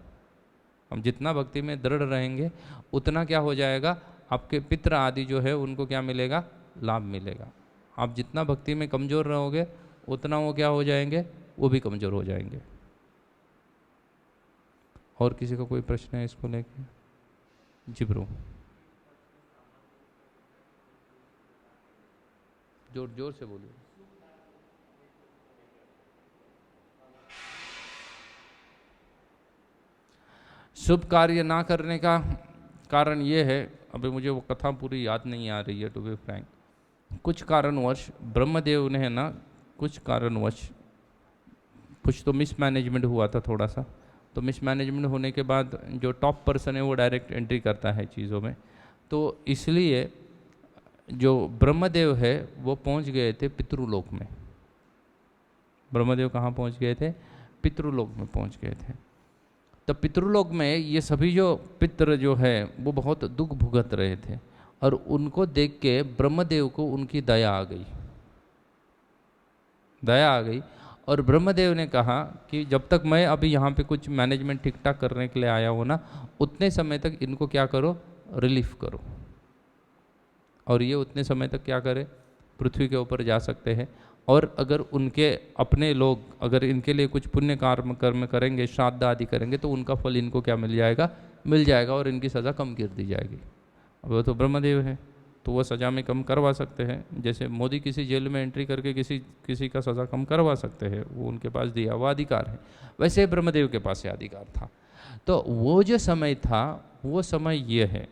[SPEAKER 1] हम जितना भक्ति में दृढ़ रहेंगे उतना क्या हो जाएगा, आपके पितृ आदि जो है उनको क्या मिलेगा, लाभ मिलेगा। आप जितना भक्ति में कमज़ोर रहोगे उतना वो क्या हो जाएंगे, वो भी कमज़ोर हो जाएंगे। और किसी का कोई प्रश्न है इसको लेके? जी ब्रो, जोर जोर से बोलिए। शुभ कार्य ना करने का कारण ये है, अभी मुझे वो कथा पूरी याद नहीं आ रही है टू बी फ्रैंक, कुछ कारणवश ब्रह्मदेव ने है ना, कुछ कारणवश कुछ तो मिसमैनेजमेंट हुआ था थोड़ा सा, तो मिसमैनेजमेंट होने के बाद जो टॉप पर्सन है वो डायरेक्ट एंट्री करता है चीज़ों में, तो इसलिए जो ब्रह्मदेव है वो पहुंच गए थे पितृलोक में। ब्रह्मदेव कहाँ पहुंच गए थे, पितृलोक में पहुंच गए थे। तब पितृलोक में ये सभी जो पितृ जो है वो बहुत दुख भुगत रहे थे, और उनको देख के ब्रह्मदेव को उनकी दया आ गई, दया आ गई। और ब्रह्मदेव ने कहा कि जब तक मैं अभी यहाँ पे कुछ मैनेजमेंट ठीक ठाक करने के लिए आया हूँ ना, उतने समय तक इनको क्या करो, रिलीफ करो, और ये उतने समय तक क्या करें, पृथ्वी के ऊपर जा सकते हैं और अगर उनके अपने लोग अगर इनके लिए कुछ पुण्य कर्म करेंगे, श्राद्ध आदि करेंगे, तो उनका फल इनको क्या मिल जाएगा? मिल जाएगा, और इनकी सज़ा कम कर दी जाएगी। अब वो तो ब्रह्मदेव है, तो वो सज़ा में कम करवा सकते हैं। जैसे मोदी किसी जेल में एंट्री करके किसी का सज़ा कम करवा सकते हैं, वो उनके पास दिया हुआ अधिकार है। वैसे ब्रह्मदेव के पास ये अधिकार था। तो वो जो समय था वो समय ये है,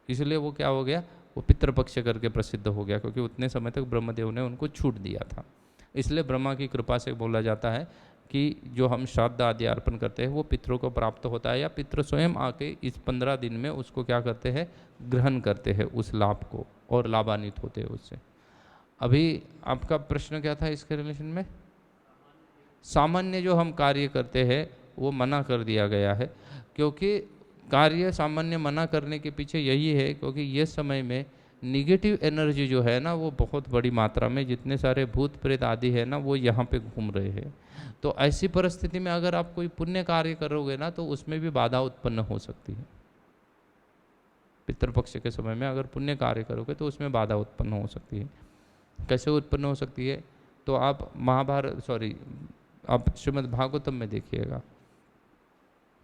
[SPEAKER 1] इसलिए वो क्या हो गया, वो पितृपक्ष करके प्रसिद्ध हो गया, क्योंकि उतने समय तक ब्रह्मदेव ने उनको छूट दिया था। इसलिए ब्रह्मा की कृपा से बोला जाता है कि जो हम श्राद्ध आदि अर्पण करते हैं वो पितरों को प्राप्त होता है, या पितृ स्वयं आके इस 15 दिन में उसको क्या करते हैं, ग्रहण करते हैं उस लाभ को, और लाभान्वित होते हैं उससे। अभी आपका प्रश्न क्या था इसके रिलेशन में? सामान्य जो हम कार्य करते हैं वो मना कर दिया गया है, क्योंकि कार्य सामान्य मना करने के पीछे यही है, क्योंकि ये समय में निगेटिव एनर्जी जो है ना वो बहुत बड़ी मात्रा में, जितने सारे भूत प्रेत आदि है ना वो यहाँ पे घूम रहे हैं। तो ऐसी परिस्थिति में अगर आप कोई पुण्य कार्य करोगे ना तो उसमें भी बाधा उत्पन्न हो सकती है। पितृपक्ष के समय में अगर पुण्य कार्य करोगे तो उसमें बाधा उत्पन्न हो सकती है। कैसे उत्पन्न हो सकती है? तो आप आप श्रीमद् भागवतम में देखिएगा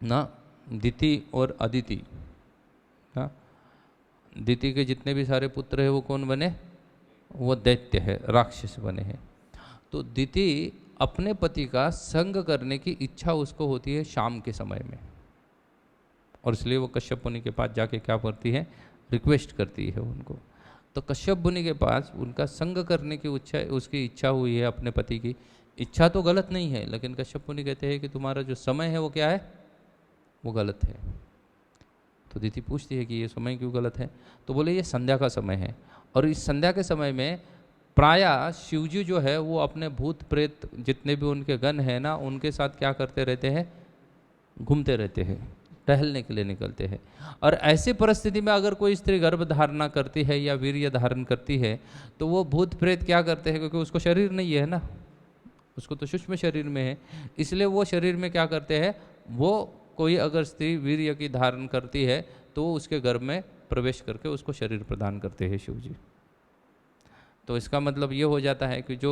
[SPEAKER 1] ना, दिति और अदिति ना, दिति के जितने भी सारे पुत्र हैं वो कौन बने? वो दैत्य है, राक्षस बने हैं। तो दिति अपने पति का संग करने की इच्छा उसको होती है शाम के समय में, और इसलिए वो कश्यप मुनि के पास जाके क्या करती है, रिक्वेस्ट करती है उनको। तो कश्यप मुनि के पास उनका संग करने की उसकी इच्छा हुई है, अपने पति की इच्छा तो गलत नहीं है, लेकिन कश्यप मुनि कहते हैं कि तुम्हारा जो समय है वो क्या है, वो गलत है। तो दिति पूछती है कि ये समय क्यों गलत है? तो बोले ये संध्या का समय है, और इस संध्या के समय में प्रायः शिवजी जो है वो अपने भूत प्रेत जितने भी उनके गण हैं ना उनके साथ क्या करते रहते हैं, घूमते रहते हैं, टहलने के लिए निकलते हैं। और ऐसी परिस्थिति में अगर कोई स्त्री गर्भ धारणा करती है या वीर्य धारण करती है तो वो भूत प्रेत क्या करते हैं, क्योंकि उसको शरीर नहीं है ना, उसको तो सूक्ष्म शरीर में है, इसलिए वो शरीर में क्या करते हैं, वो कोई अगर स्त्री वीर्य की धारण करती है तो उसके गर्भ में प्रवेश करके उसको शरीर प्रदान करते हैं शिव जी। तो इसका मतलब ये हो जाता है कि जो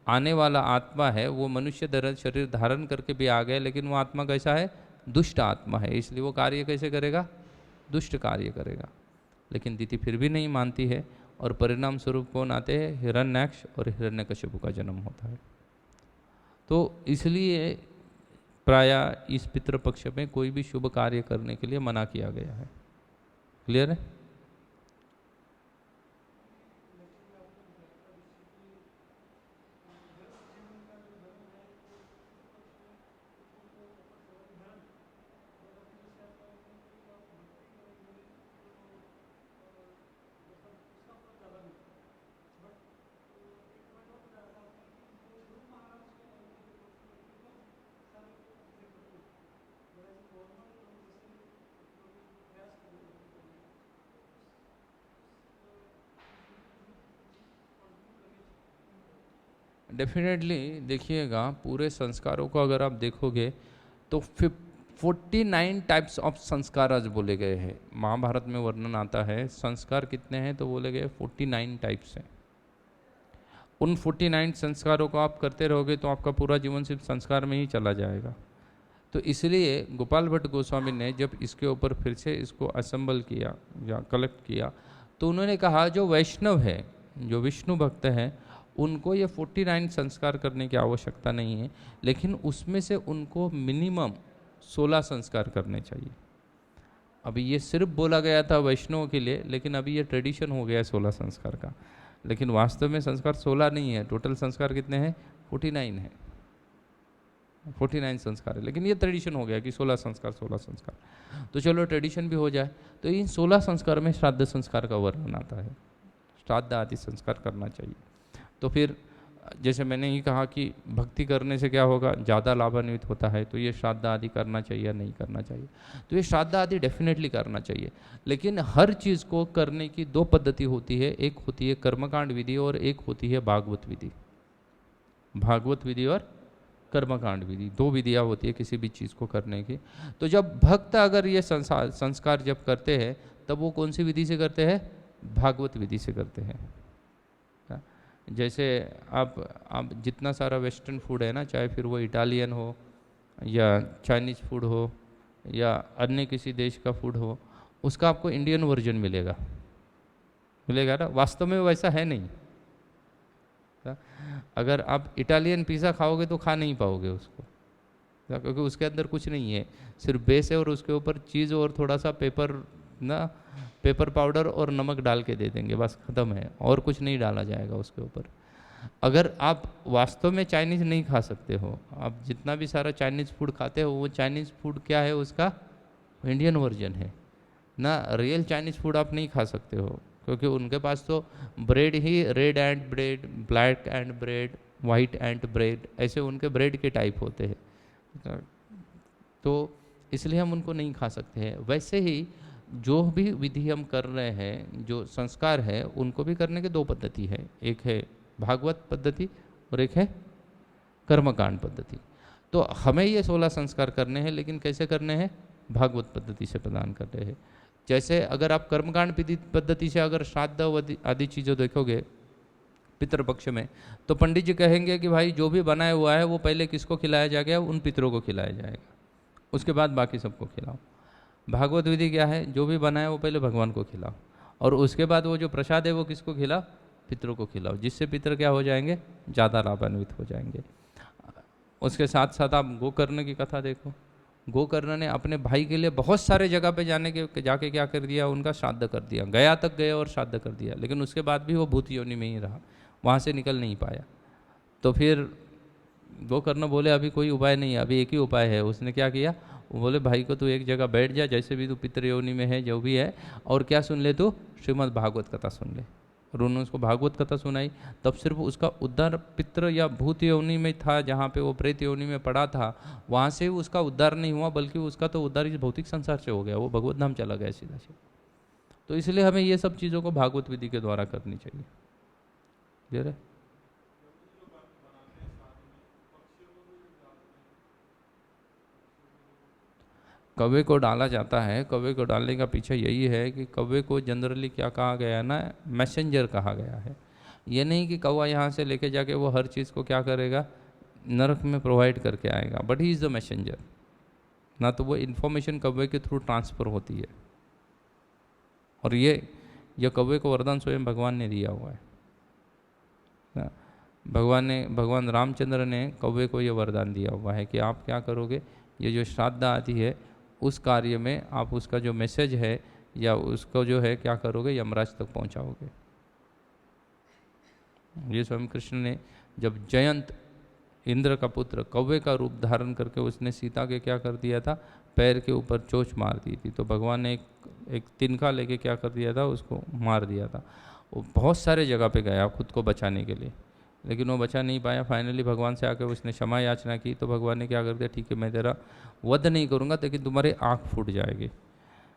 [SPEAKER 1] आने वाला आत्मा है वो मनुष्य शरीर धारण करके भी आ गया, लेकिन वो आत्मा कैसा है, दुष्ट आत्मा है, इसलिए वो कार्य कैसे करेगा, दुष्ट कार्य करेगा। लेकिन दिति फिर भी नहीं मानती है, और परिणाम स्वरूप कौन आते हैं, हिरण्याक्ष और हिरण्यकशिपु का जन्म होता है। तो इसलिए प्रायः इस पितृपक्ष में कोई भी शुभ कार्य करने के लिए मना किया गया है। क्लियर है? डेफिनेटली देखिएगा, पूरे संस्कारों को अगर आप देखोगे तो 49 टाइप्स ऑफ संस्कार आज बोले गए हैं। महाभारत में वर्णन आता है संस्कार कितने हैं, तो बोले गए 49 टाइप्स हैं। उन 49 संस्कारों को आप करते रहोगे तो आपका पूरा जीवन सिर्फ संस्कार में ही चला जाएगा। तो इसलिए गोपाल भट्ट गोस्वामी ने जब इसके ऊपर फिर से इसको असेंबल किया या कलेक्ट किया, तो उन्होंने कहा जो वैष्णव है, जो विष्णु भक्त हैं, उनको ये 49 संस्कार करने की आवश्यकता नहीं है, लेकिन उसमें से उनको मिनिमम 16 संस्कार करने चाहिए। अभी ये सिर्फ बोला गया था वैष्णव के लिए, लेकिन अभी ये ट्रेडिशन हो गया है 16 संस्कार का, लेकिन वास्तव में संस्कार 16 नहीं है। टोटल संस्कार कितने हैं, 49 है, 49 संस्कार है, लेकिन ये ट्रेडिशन हो गया कि 16 संस्कार 16 संस्कार। तो चलो ट्रेडिशन भी हो जाए, तो इन 16 संस्कार में श्राद्ध संस्कार का वर्णन आता है, श्राद्ध आदि संस्कार करना चाहिए। तो फिर जैसे मैंने ही कहा कि भक्ति करने से क्या होगा, ज़्यादा लाभान्वित होता है, तो ये श्राद्ध आदि करना चाहिए या नहीं करना चाहिए? तो ये श्राद्ध आदि डेफिनेटली करना चाहिए, लेकिन हर चीज़ को करने की दो पद्धति होती है, एक होती है कर्मकांड विधि और एक होती है भागवत विधि। भागवत विधि और कर्मकांड विधि, दो विधियाँ होती है किसी भी चीज़ को करने की। तो जब भक्त अगर ये संस्कार जब करते हैं तब वो कौन सी विधि से करते हैं, भागवत विधि से करते हैं। जैसे आप जितना सारा वेस्टर्न फूड है ना, चाहे फिर वो इटालियन हो या चाइनीज़ फूड हो या अन्य किसी देश का फूड हो, उसका आपको इंडियन वर्जन मिलेगा ना, वास्तव में वैसा है नहीं। अगर आप इटालियन पिज़्ज़ा खाओगे तो खा नहीं पाओगे उसको, क्योंकि उसके अंदर कुछ नहीं है, सिर्फ बेस है और उसके ऊपर चीज़ और थोड़ा सा पेपर पाउडर और नमक डाल के दे देंगे, बस ख़त्म है, और कुछ नहीं डाला जाएगा उसके ऊपर। अगर आप वास्तव में चाइनीज़ नहीं खा सकते हो, आप जितना भी सारा चाइनीज़ फूड खाते हो, वो चाइनीज़ फूड क्या है, उसका इंडियन वर्जन है ना। रियल चाइनीज़ फूड आप नहीं खा सकते हो, क्योंकि उनके पास तो bread he red and bread, black and bread, white and bread, ऐसे उनके ब्रेड के टाइप होते हैं, तो इसलिए हम उनको नहीं खा सकते हैं। वैसे ही जो भी विधि हम कर रहे हैं, जो संस्कार है, उनको भी करने की दो पद्धति है, एक है भागवत पद्धति और एक है कर्मकांड पद्धति। तो हमें ये 16 संस्कार करने हैं, लेकिन कैसे करने हैं, भागवत पद्धति से प्रदान कर रहे हैं। जैसे अगर आप कर्मकांड पद्धति से अगर श्राद्ध आदि चीज़ों देखोगे पितृपक्ष में, तो पंडित जी कहेंगे कि भाई जो भी बनाया हुआ है वो पहले किसको खिलाया जाएगा, उन पितरों को खिलाया जाएगा, उसके बाद बाकी सबको खिलाओ। भागवत विधि क्या है, जो भी बनाया वो पहले भगवान को खिलाओ, और उसके बाद वो जो प्रसाद है वो किसको खिलाओ, पितरों को खिलाओ, जिससे पितर क्या हो जाएंगे, ज़्यादा लाभान्वित हो जाएंगे। उसके साथ साथ आप गोकर्ण की कथा देखो, गोकर्ण ने अपने भाई के लिए बहुत सारे जगह पे जाके क्या कर दिया, उनका श्राद्ध कर दिया, गया तक गए और श्राद्ध कर दिया, लेकिन उसके बाद भी वो भूत योनि में ही रहा, वहाँ से निकल नहीं पाया। तो फिर गोकर्ण बोले अभी कोई उपाय नहीं है, अभी एक ही उपाय है। उसने क्या किया, वो बोले भाई को तू एक जगह बैठ जा, जैसे भी तू पितृ योनि में है जो भी है, और क्या सुन ले, तू श्रीमद् भागवत कथा सुन ले। और उन्होंने उसको भागवत कथा सुनाई, तब सिर्फ उसका उद्धार पितृ या भूत योनि में था, जहाँ पे वो प्रेत योनि में पड़ा था, वहाँ से उसका उद्धार नहीं हुआ, बल्कि उसका तो उद्धार इस भौतिक संसार से हो गया, वो भगवत धाम चला गया सीधा से। तो इसलिए हमें ये सब चीज़ों को भागवत विधि के द्वारा करनी चाहिए। क्लियर है? कौवे को डाला जाता है, कौवे को डालने का पीछे यही है कि कौवे को जनरली क्या कहा गया है ना, मैसेंजर कहा गया है। ये नहीं कि कौवा यहाँ से लेके जाके वो हर चीज़ को क्या करेगा, नरक में प्रोवाइड करके आएगा, but he is the messenger ना। तो वो इन्फॉर्मेशन कौवे के थ्रू ट्रांसफ़र होती है, और ये कौवे को वरदान स्वयं भगवान ने दिया हुआ है ना। भगवान रामचंद्र ने कौवे को ये वरदान दिया हुआ है कि आप क्या करोगे, ये जो श्राद्ध आदि है उस कार्य में आप उसका जो मैसेज है या उसको जो है क्या करोगे, यमराज तक पहुंचाओगे। ये स्वयं कृष्ण ने जब जयंत इंद्र का पुत्र कौवे का रूप धारण करके उसने सीता के क्या कर दिया था, पैर के ऊपर चोंच मार दी थी, तो भगवान ने एक तिनका लेके क्या कर दिया था, उसको मार दिया था। वो बहुत सारे जगह पे गया खुद को बचाने के लिए, लेकिन वो बचा नहीं पाया। फाइनली भगवान से आकर उसने क्षमा याचना की, तो भगवान ने क्या कर दिया, ठीक है मैं तेरा वध नहीं करूँगा, लेकिन तुम्हारी आँख फूट जाएगी।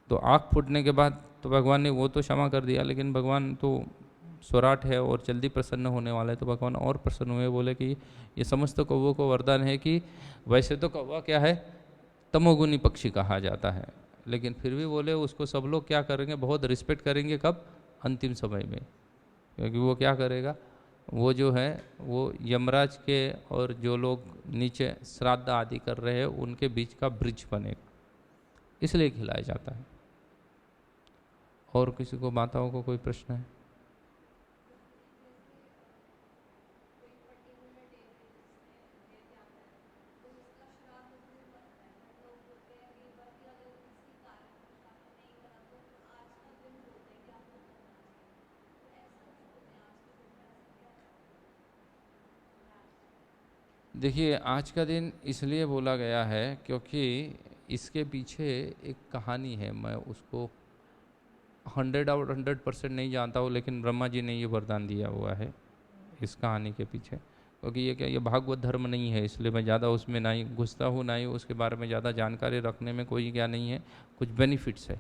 [SPEAKER 1] तो आँख फूटने के बाद तो भगवान ने वो तो क्षमा कर दिया, लेकिन भगवान तो स्वराट है और जल्दी प्रसन्न होने वाला है, तो भगवान और प्रसन्न हुए, बोले कि ये समस्त कौवों को वरदान है कि वैसे तो कौवा क्या है, तमोगुनी पक्षी कहा जाता है, लेकिन फिर भी बोले उसको सब लोग क्या करेंगे, बहुत रिस्पेक्ट करेंगे, कब, अंतिम समय में, क्योंकि वो क्या करेगा, वो जो है वो यमराज के और जो लोग नीचे श्राद्ध आदि कर रहे हैं उनके बीच का ब्रिज बनेगा, इसलिए खिलाया जाता है। और किसी को माताओं को कोई प्रश्न है? देखिए आज का दिन इसलिए बोला गया है क्योंकि इसके पीछे एक कहानी है, मैं उसको 100% नहीं जानता हूँ, लेकिन ब्रह्मा जी ने ये वरदान दिया हुआ है इस कहानी के पीछे, क्योंकि ये क्या, ये भागवत धर्म नहीं है, इसलिए मैं ज़्यादा उसमें ना ही घुसता हूँ, ना ही उसके बारे में ज़्यादा जानकारी रखने में कोई क्या नहीं है, कुछ बेनिफिट्स है।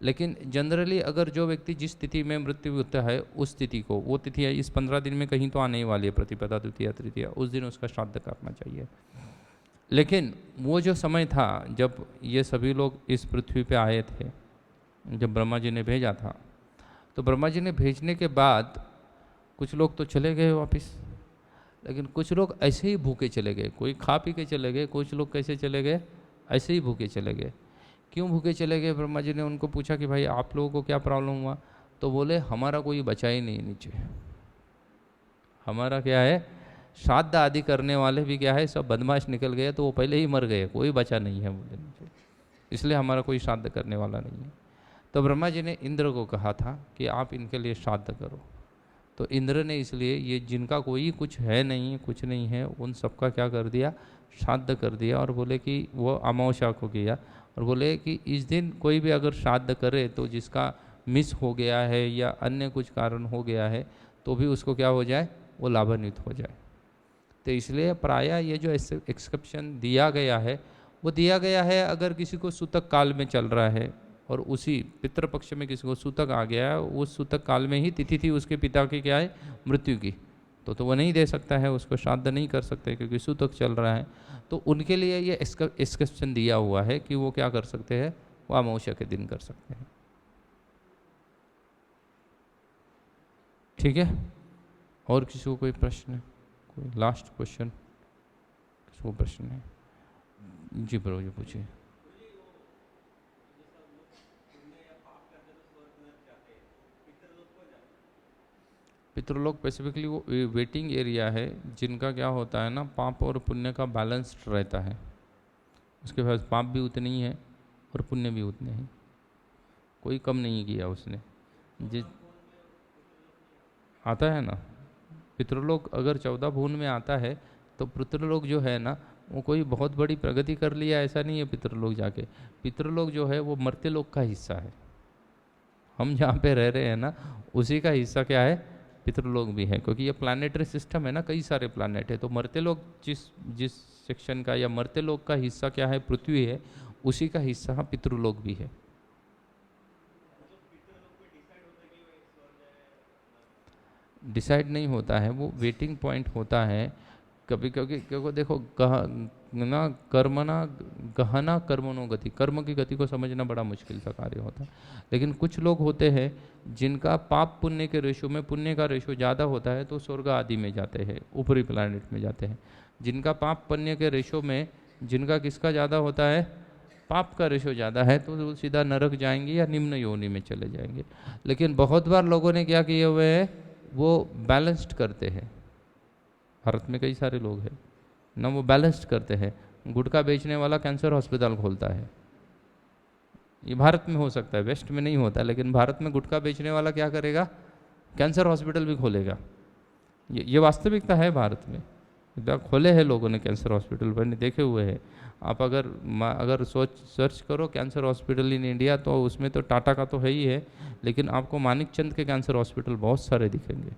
[SPEAKER 1] लेकिन जनरली अगर जो व्यक्ति जिस तिथि में मृत्यु होता है उस तिथि को, वो तिथि है इस 15 दिन में कहीं तो आने ही वाली है, प्रतिपदा द्वितीया तृतीया, उस दिन उसका श्राद्ध करना चाहिए। लेकिन वो जो समय था जब ये सभी लोग इस पृथ्वी पे आए थे, जब ब्रह्मा जी ने भेजा था, तो ब्रह्मा जी ने भेजने के बाद कुछ लोग तो चले गए वापस, लेकिन कुछ लोग ऐसे ही भूखे चले गए। कोई खा पी के चले गए, कुछ लोग कैसे चले गए, ऐसे ही भूखे चले गए। क्यों भूखे चले गए? ब्रह्मा जी ने उनको पूछा कि भाई आप लोगों को क्या प्रॉब्लम हुआ? तो बोले हमारा कोई बचा ही नहीं नीचे, हमारा क्या है, श्राद्ध आदि करने वाले भी क्या है सब बदमाश निकल गए, तो वो पहले ही मर गए, कोई बचा नहीं है बोले नीचे, इसलिए हमारा कोई श्राद्ध करने वाला नहीं है। तो ब्रह्मा जी ने इंद्र को कहा था कि आप इनके लिए श्राद्ध करो। तो इंद्र ने इसलिए ये जिनका कोई कुछ है नहीं, कुछ नहीं है, उन सबका क्या कर दिया, श्राद्ध कर दिया। और बोले कि वो अमावस्या को किया, और बोले कि इस दिन कोई भी अगर श्राद्ध करे तो जिसका मिस हो गया है या अन्य कुछ कारण हो गया है तो भी उसको क्या हो जाए, वो लाभान्वित हो जाए। तो इसलिए प्रायः ये जो एक्सेप्शन दिया गया है वो दिया गया है अगर किसी को सूतक काल में चल रहा है और उसी पितृपक्ष में किसी को सूतक आ गया है, उस सूतक काल में ही तिथि थी उसके पिता की क्या है, मृत्यु की, तो वो नहीं दे सकता है, उसको श्राद्ध नहीं कर सकते क्योंकि सूतक चल रहा है। तो उनके लिए ये एक्सेप्शन दिया हुआ है कि वो क्या कर सकते हैं, वो अमावस्या के दिन कर सकते हैं। ठीक है, और किसी को कोई प्रश्न है? कोई लास्ट क्वेश्चन, किसी को प्रश्न है? जी बरो जी पूछिए। पितृलोक स्पेसिफिकली वो वेटिंग एरिया है जिनका क्या होता है ना, पाप और पुण्य का बैलेंस्ड रहता है, उसके पास पाप भी उतने ही है और पुण्य भी उतने ही, कोई कम नहीं किया उसने। जिस आता है ना पितृलोक, अगर 14 भुवन में आता है तो पितृलोक जो है ना वो कोई बहुत बड़ी प्रगति कर लिया ऐसा नहीं है। पितृलोक जाके, पितृलोक जो है वो मर्त्य लोक का हिस्सा है, हम जहाँ पे रह रहे हैं ना उसी का हिस्सा क्या है, पितृलोक भी है, क्योंकि ये प्लानिटरी सिस्टम है ना, कई सारे प्लानिट है। तो मर्त्यलोक जिस जिस सेक्शन का या मर्त्यलोक का हिस्सा क्या है, पृथ्वी है, उसी का हिस्सा पितृलोक भी है। डिसाइड नहीं होता है, वो वेटिंग पॉइंट होता है कभी, क्योंकि देखो ना कर्मना गहना कर्मनो गति, कर्म की गति को समझना बड़ा मुश्किल सा कार्य होता है। लेकिन कुछ लोग होते हैं जिनका पाप पुण्य के रेशो में पुण्य का रेशो ज़्यादा होता है तो स्वर्ग आदि में जाते हैं, ऊपरी प्लैनेट में जाते हैं। जिनका पाप पुण्य के रेशो में जिनका किसका ज़्यादा होता है, पाप का रेशो ज़्यादा है, तो वो सीधा नरक जाएंगे या निम्न योनि में चले जाएंगे। लेकिन बहुत बार लोगों ने क्या किए हुए है, वो बैलेंस्ड करते हैं। भारत में कई सारे लोग हैं ना, वो बैलेंस्ड करते हैं। गुटखा बेचने वाला कैंसर हॉस्पिटल खोलता है, ये भारत में हो सकता है, वेस्ट में नहीं होता, लेकिन भारत में गुटखा बेचने वाला क्या करेगा, कैंसर हॉस्पिटल भी खोलेगा। ये वास्तविकता है भारत में, खोले हैं लोगों ने कैंसर हॉस्पिटल, मैंने देखे हुए हैं। आप अगर सर्च करो कैंसर हॉस्पिटल इन इंडिया तो उसमें तो टाटा का तो है ही है, लेकिन आपको मानिक चंद के कैंसर हॉस्पिटल बहुत सारे दिखेंगे।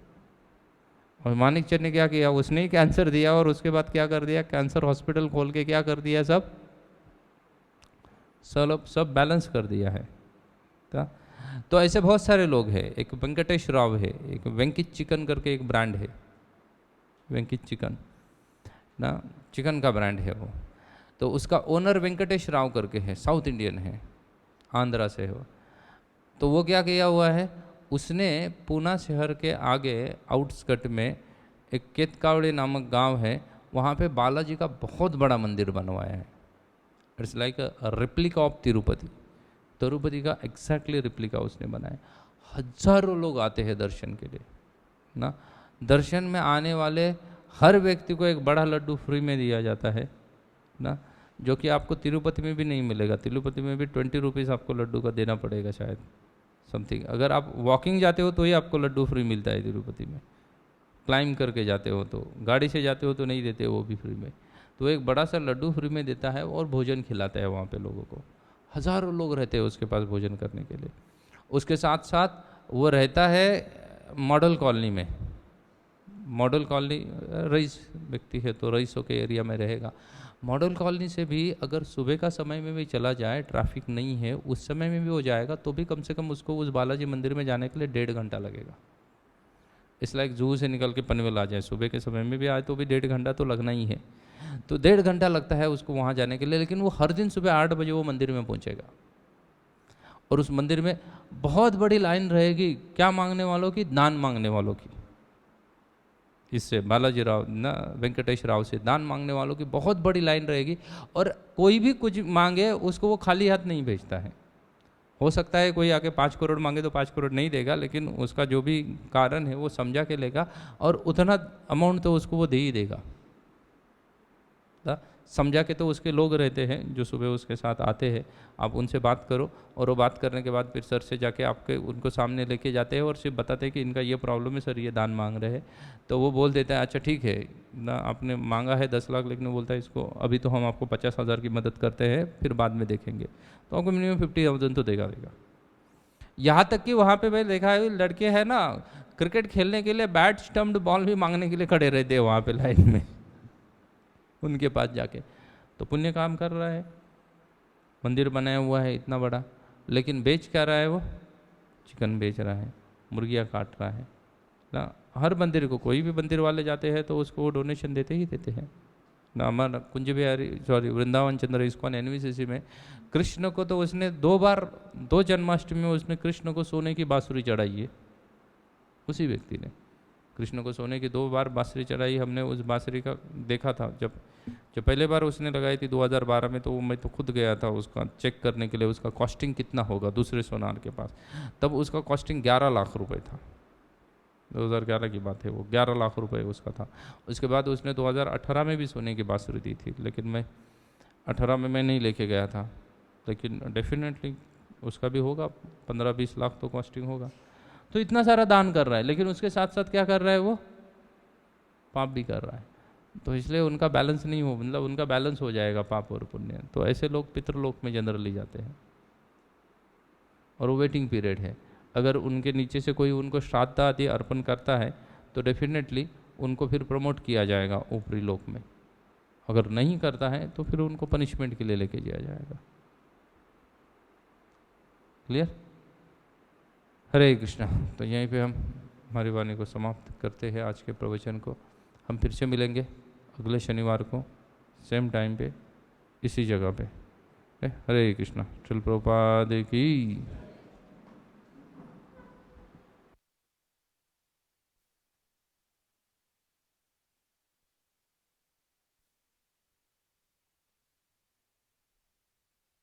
[SPEAKER 1] और मानिक चंद ने क्या किया, उसने ही कैंसर दिया और उसके बाद क्या कर दिया, कैंसर हॉस्पिटल खोल के क्या कर दिया, सब बैलेंस कर दिया है। तो ऐसे बहुत सारे लोग हैं। एक वेंकटेश राव है, एक वेंकिट चिकन करके एक ब्रांड है, वेंकिट चिकन ना, चिकन का ब्रांड है वो। तो उसका ओनर वेंकटेश राव करके है, साउथ इंडियन है, आंध्रा से हो। तो वो क्या किया हुआ है, उसने पूना शहर के आगे आउटस्कट में एक केतकावड़ी नामक गांव है, वहाँ पे बालाजी का बहुत बड़ा मंदिर बनवाया है। It's like a replica of Tirupati, Tirupati का एग्जैक्टली रिप्लिका उसने बनाया। हजारों लोग आते हैं दर्शन के लिए ना। दर्शन में आने वाले हर व्यक्ति को एक बड़ा लड्डू फ्री में दिया जाता है ना, जो कि आपको तिरुपति में भी नहीं मिलेगा। तिरुपति में भी 20 रुपीज़ आपको लड्डू का देना पड़ेगा शायद, समथिंग। अगर आप वॉकिंग जाते हो तो ही आपको लड्डू फ्री मिलता है तिरुपति में, क्लाइंब करके जाते हो तो, गाड़ी से जाते हो तो नहीं देते वो भी फ्री में। तो एक बड़ा सा लड्डू फ्री में देता है और भोजन खिलाता है वहाँ पे लोगों को। हज़ारों लोग रहते हैं उसके पास भोजन करने के लिए। उसके साथ साथ वो रहता है मॉडल कॉलोनी में। मॉडल कॉलोनी रईस व्यक्ति है तो रईसों के एरिया में रहेगा। मॉडल कॉलोनी से भी अगर सुबह का समय में भी चला जाए, ट्रैफिक नहीं है, उस समय में भी हो जाएगा, तो भी कम से कम उसको उस बालाजी मंदिर में जाने के लिए 1.5 घंटा लगेगा। इस लाइक जू से निकल के पनवेल आ जाए, सुबह के समय में भी आए तो भी 1.5 घंटा तो लगना ही है। तो 1.5 घंटा लगता है उसको वहाँ जाने के लिए। लेकिन वो हर दिन सुबह 8 बजे वो मंदिर में पहुँचेगा और उस मंदिर में बहुत बड़ी लाइन रहेगी। क्या मांगने वालों की? दान मांगने वालों की। इससे बालाजी राव ना वेंकटेश राव से दान मांगने वालों की बहुत बड़ी लाइन रहेगी, और कोई भी कुछ मांगे उसको वो खाली हाथ नहीं भेजता है। हो सकता है कोई आके 5 करोड़ मांगे तो 5 करोड़ नहीं देगा, लेकिन उसका जो भी कारण है वो समझा के लेगा, और उतना अमाउंट तो उसको वो दे ही देगा। समझा के तो उसके लोग रहते हैं जो सुबह उसके साथ आते हैं, आप उनसे बात करो, और वो बात करने के बाद फिर सर से जाके आपके उनको सामने लेके जाते हैं और सिर्फ बताते हैं कि इनका ये प्रॉब्लम है सर, ये दान मांग रहे हैं। तो वो बोल देता है अच्छा ठीक है ना, आपने मांगा है 10 लाख, लेकिन वो बोलता है इसको अभी तो हम आपको 50,000 की मदद करते हैं, फिर बाद में देखेंगे। तो आपको मिनिमम 50,000 तो देगा। यहाँ तक कि वहाँ पे मैंने देखा है लड़के हैं ना, क्रिकेट खेलने के लिए बैट स्टम्प्ड बॉल भी मांगने के लिए खड़े रहते हैं वहाँ पे लाइन में उनके पास जाके। तो पुण्य काम कर रहा है, मंदिर बनाया हुआ है इतना बड़ा, लेकिन बेच क्या रहा है वो? चिकन बेच रहा है, मुर्गियाँ काट रहा है ना। हर मंदिर को, कोई भी मंदिर वाले जाते हैं तो उसको वो डोनेशन देते ही देते हैं ना। हमारा कुंज बिहारी वृंदावन चंद्र इस्कॉन एनवीसीसी में कृष्ण को तो उसने 2 बार 2 जन्माष्टमी में उसने कृष्ण को सोने की बांसुरी चढ़ाई है। उसी व्यक्ति ने कृष्ण को सोने की 2 बार बांसुरी चढ़ाई। हमने उस बांसुरी का देखा था जब पहले बार उसने लगाई थी 2012 में, तो मैं तो खुद गया था उसका चेक करने के लिए, उसका कॉस्टिंग कितना होगा दूसरे सोनार के पास। तब उसका कॉस्टिंग 11 लाख रुपए था, 2011 की बात है, वो 11 लाख रुपए उसका था। उसके बाद उसने 2018 में भी सोने की बांसुरी दी थी, लेकिन मैं 18 में मैं नहीं लेके गया था, लेकिन डेफिनेटली उसका भी होगा 15-20 लाख तो कॉस्टिंग होगा। तो इतना सारा दान कर रहा है, लेकिन उसके साथ साथ क्या कर रहा है वो? पाप भी कर रहा है। तो इसलिए उनका बैलेंस नहीं हो, मतलब उनका बैलेंस हो जाएगा पाप और पुण्य। तो ऐसे लोग पितृलोक में जनरली जाते हैं, और वो वेटिंग पीरियड है। अगर उनके नीचे से कोई उनको श्राद्ध आदि अर्पण करता है तो डेफिनेटली उनको फिर प्रमोट किया जाएगा ऊपरी लोक में। अगर नहीं करता है तो फिर उनको पनिशमेंट के लिए लेके जाया जाएगा। क्लियर? हरे कृष्णा। तो यहीं पे हम हमारी वाणी को समाप्त करते हैं, आज के प्रवचन को। हम फिर से मिलेंगे अगले शनिवार को सेम टाइम पे इसी जगह पे। हरे कृष्णा। श्रील प्रभुपाद की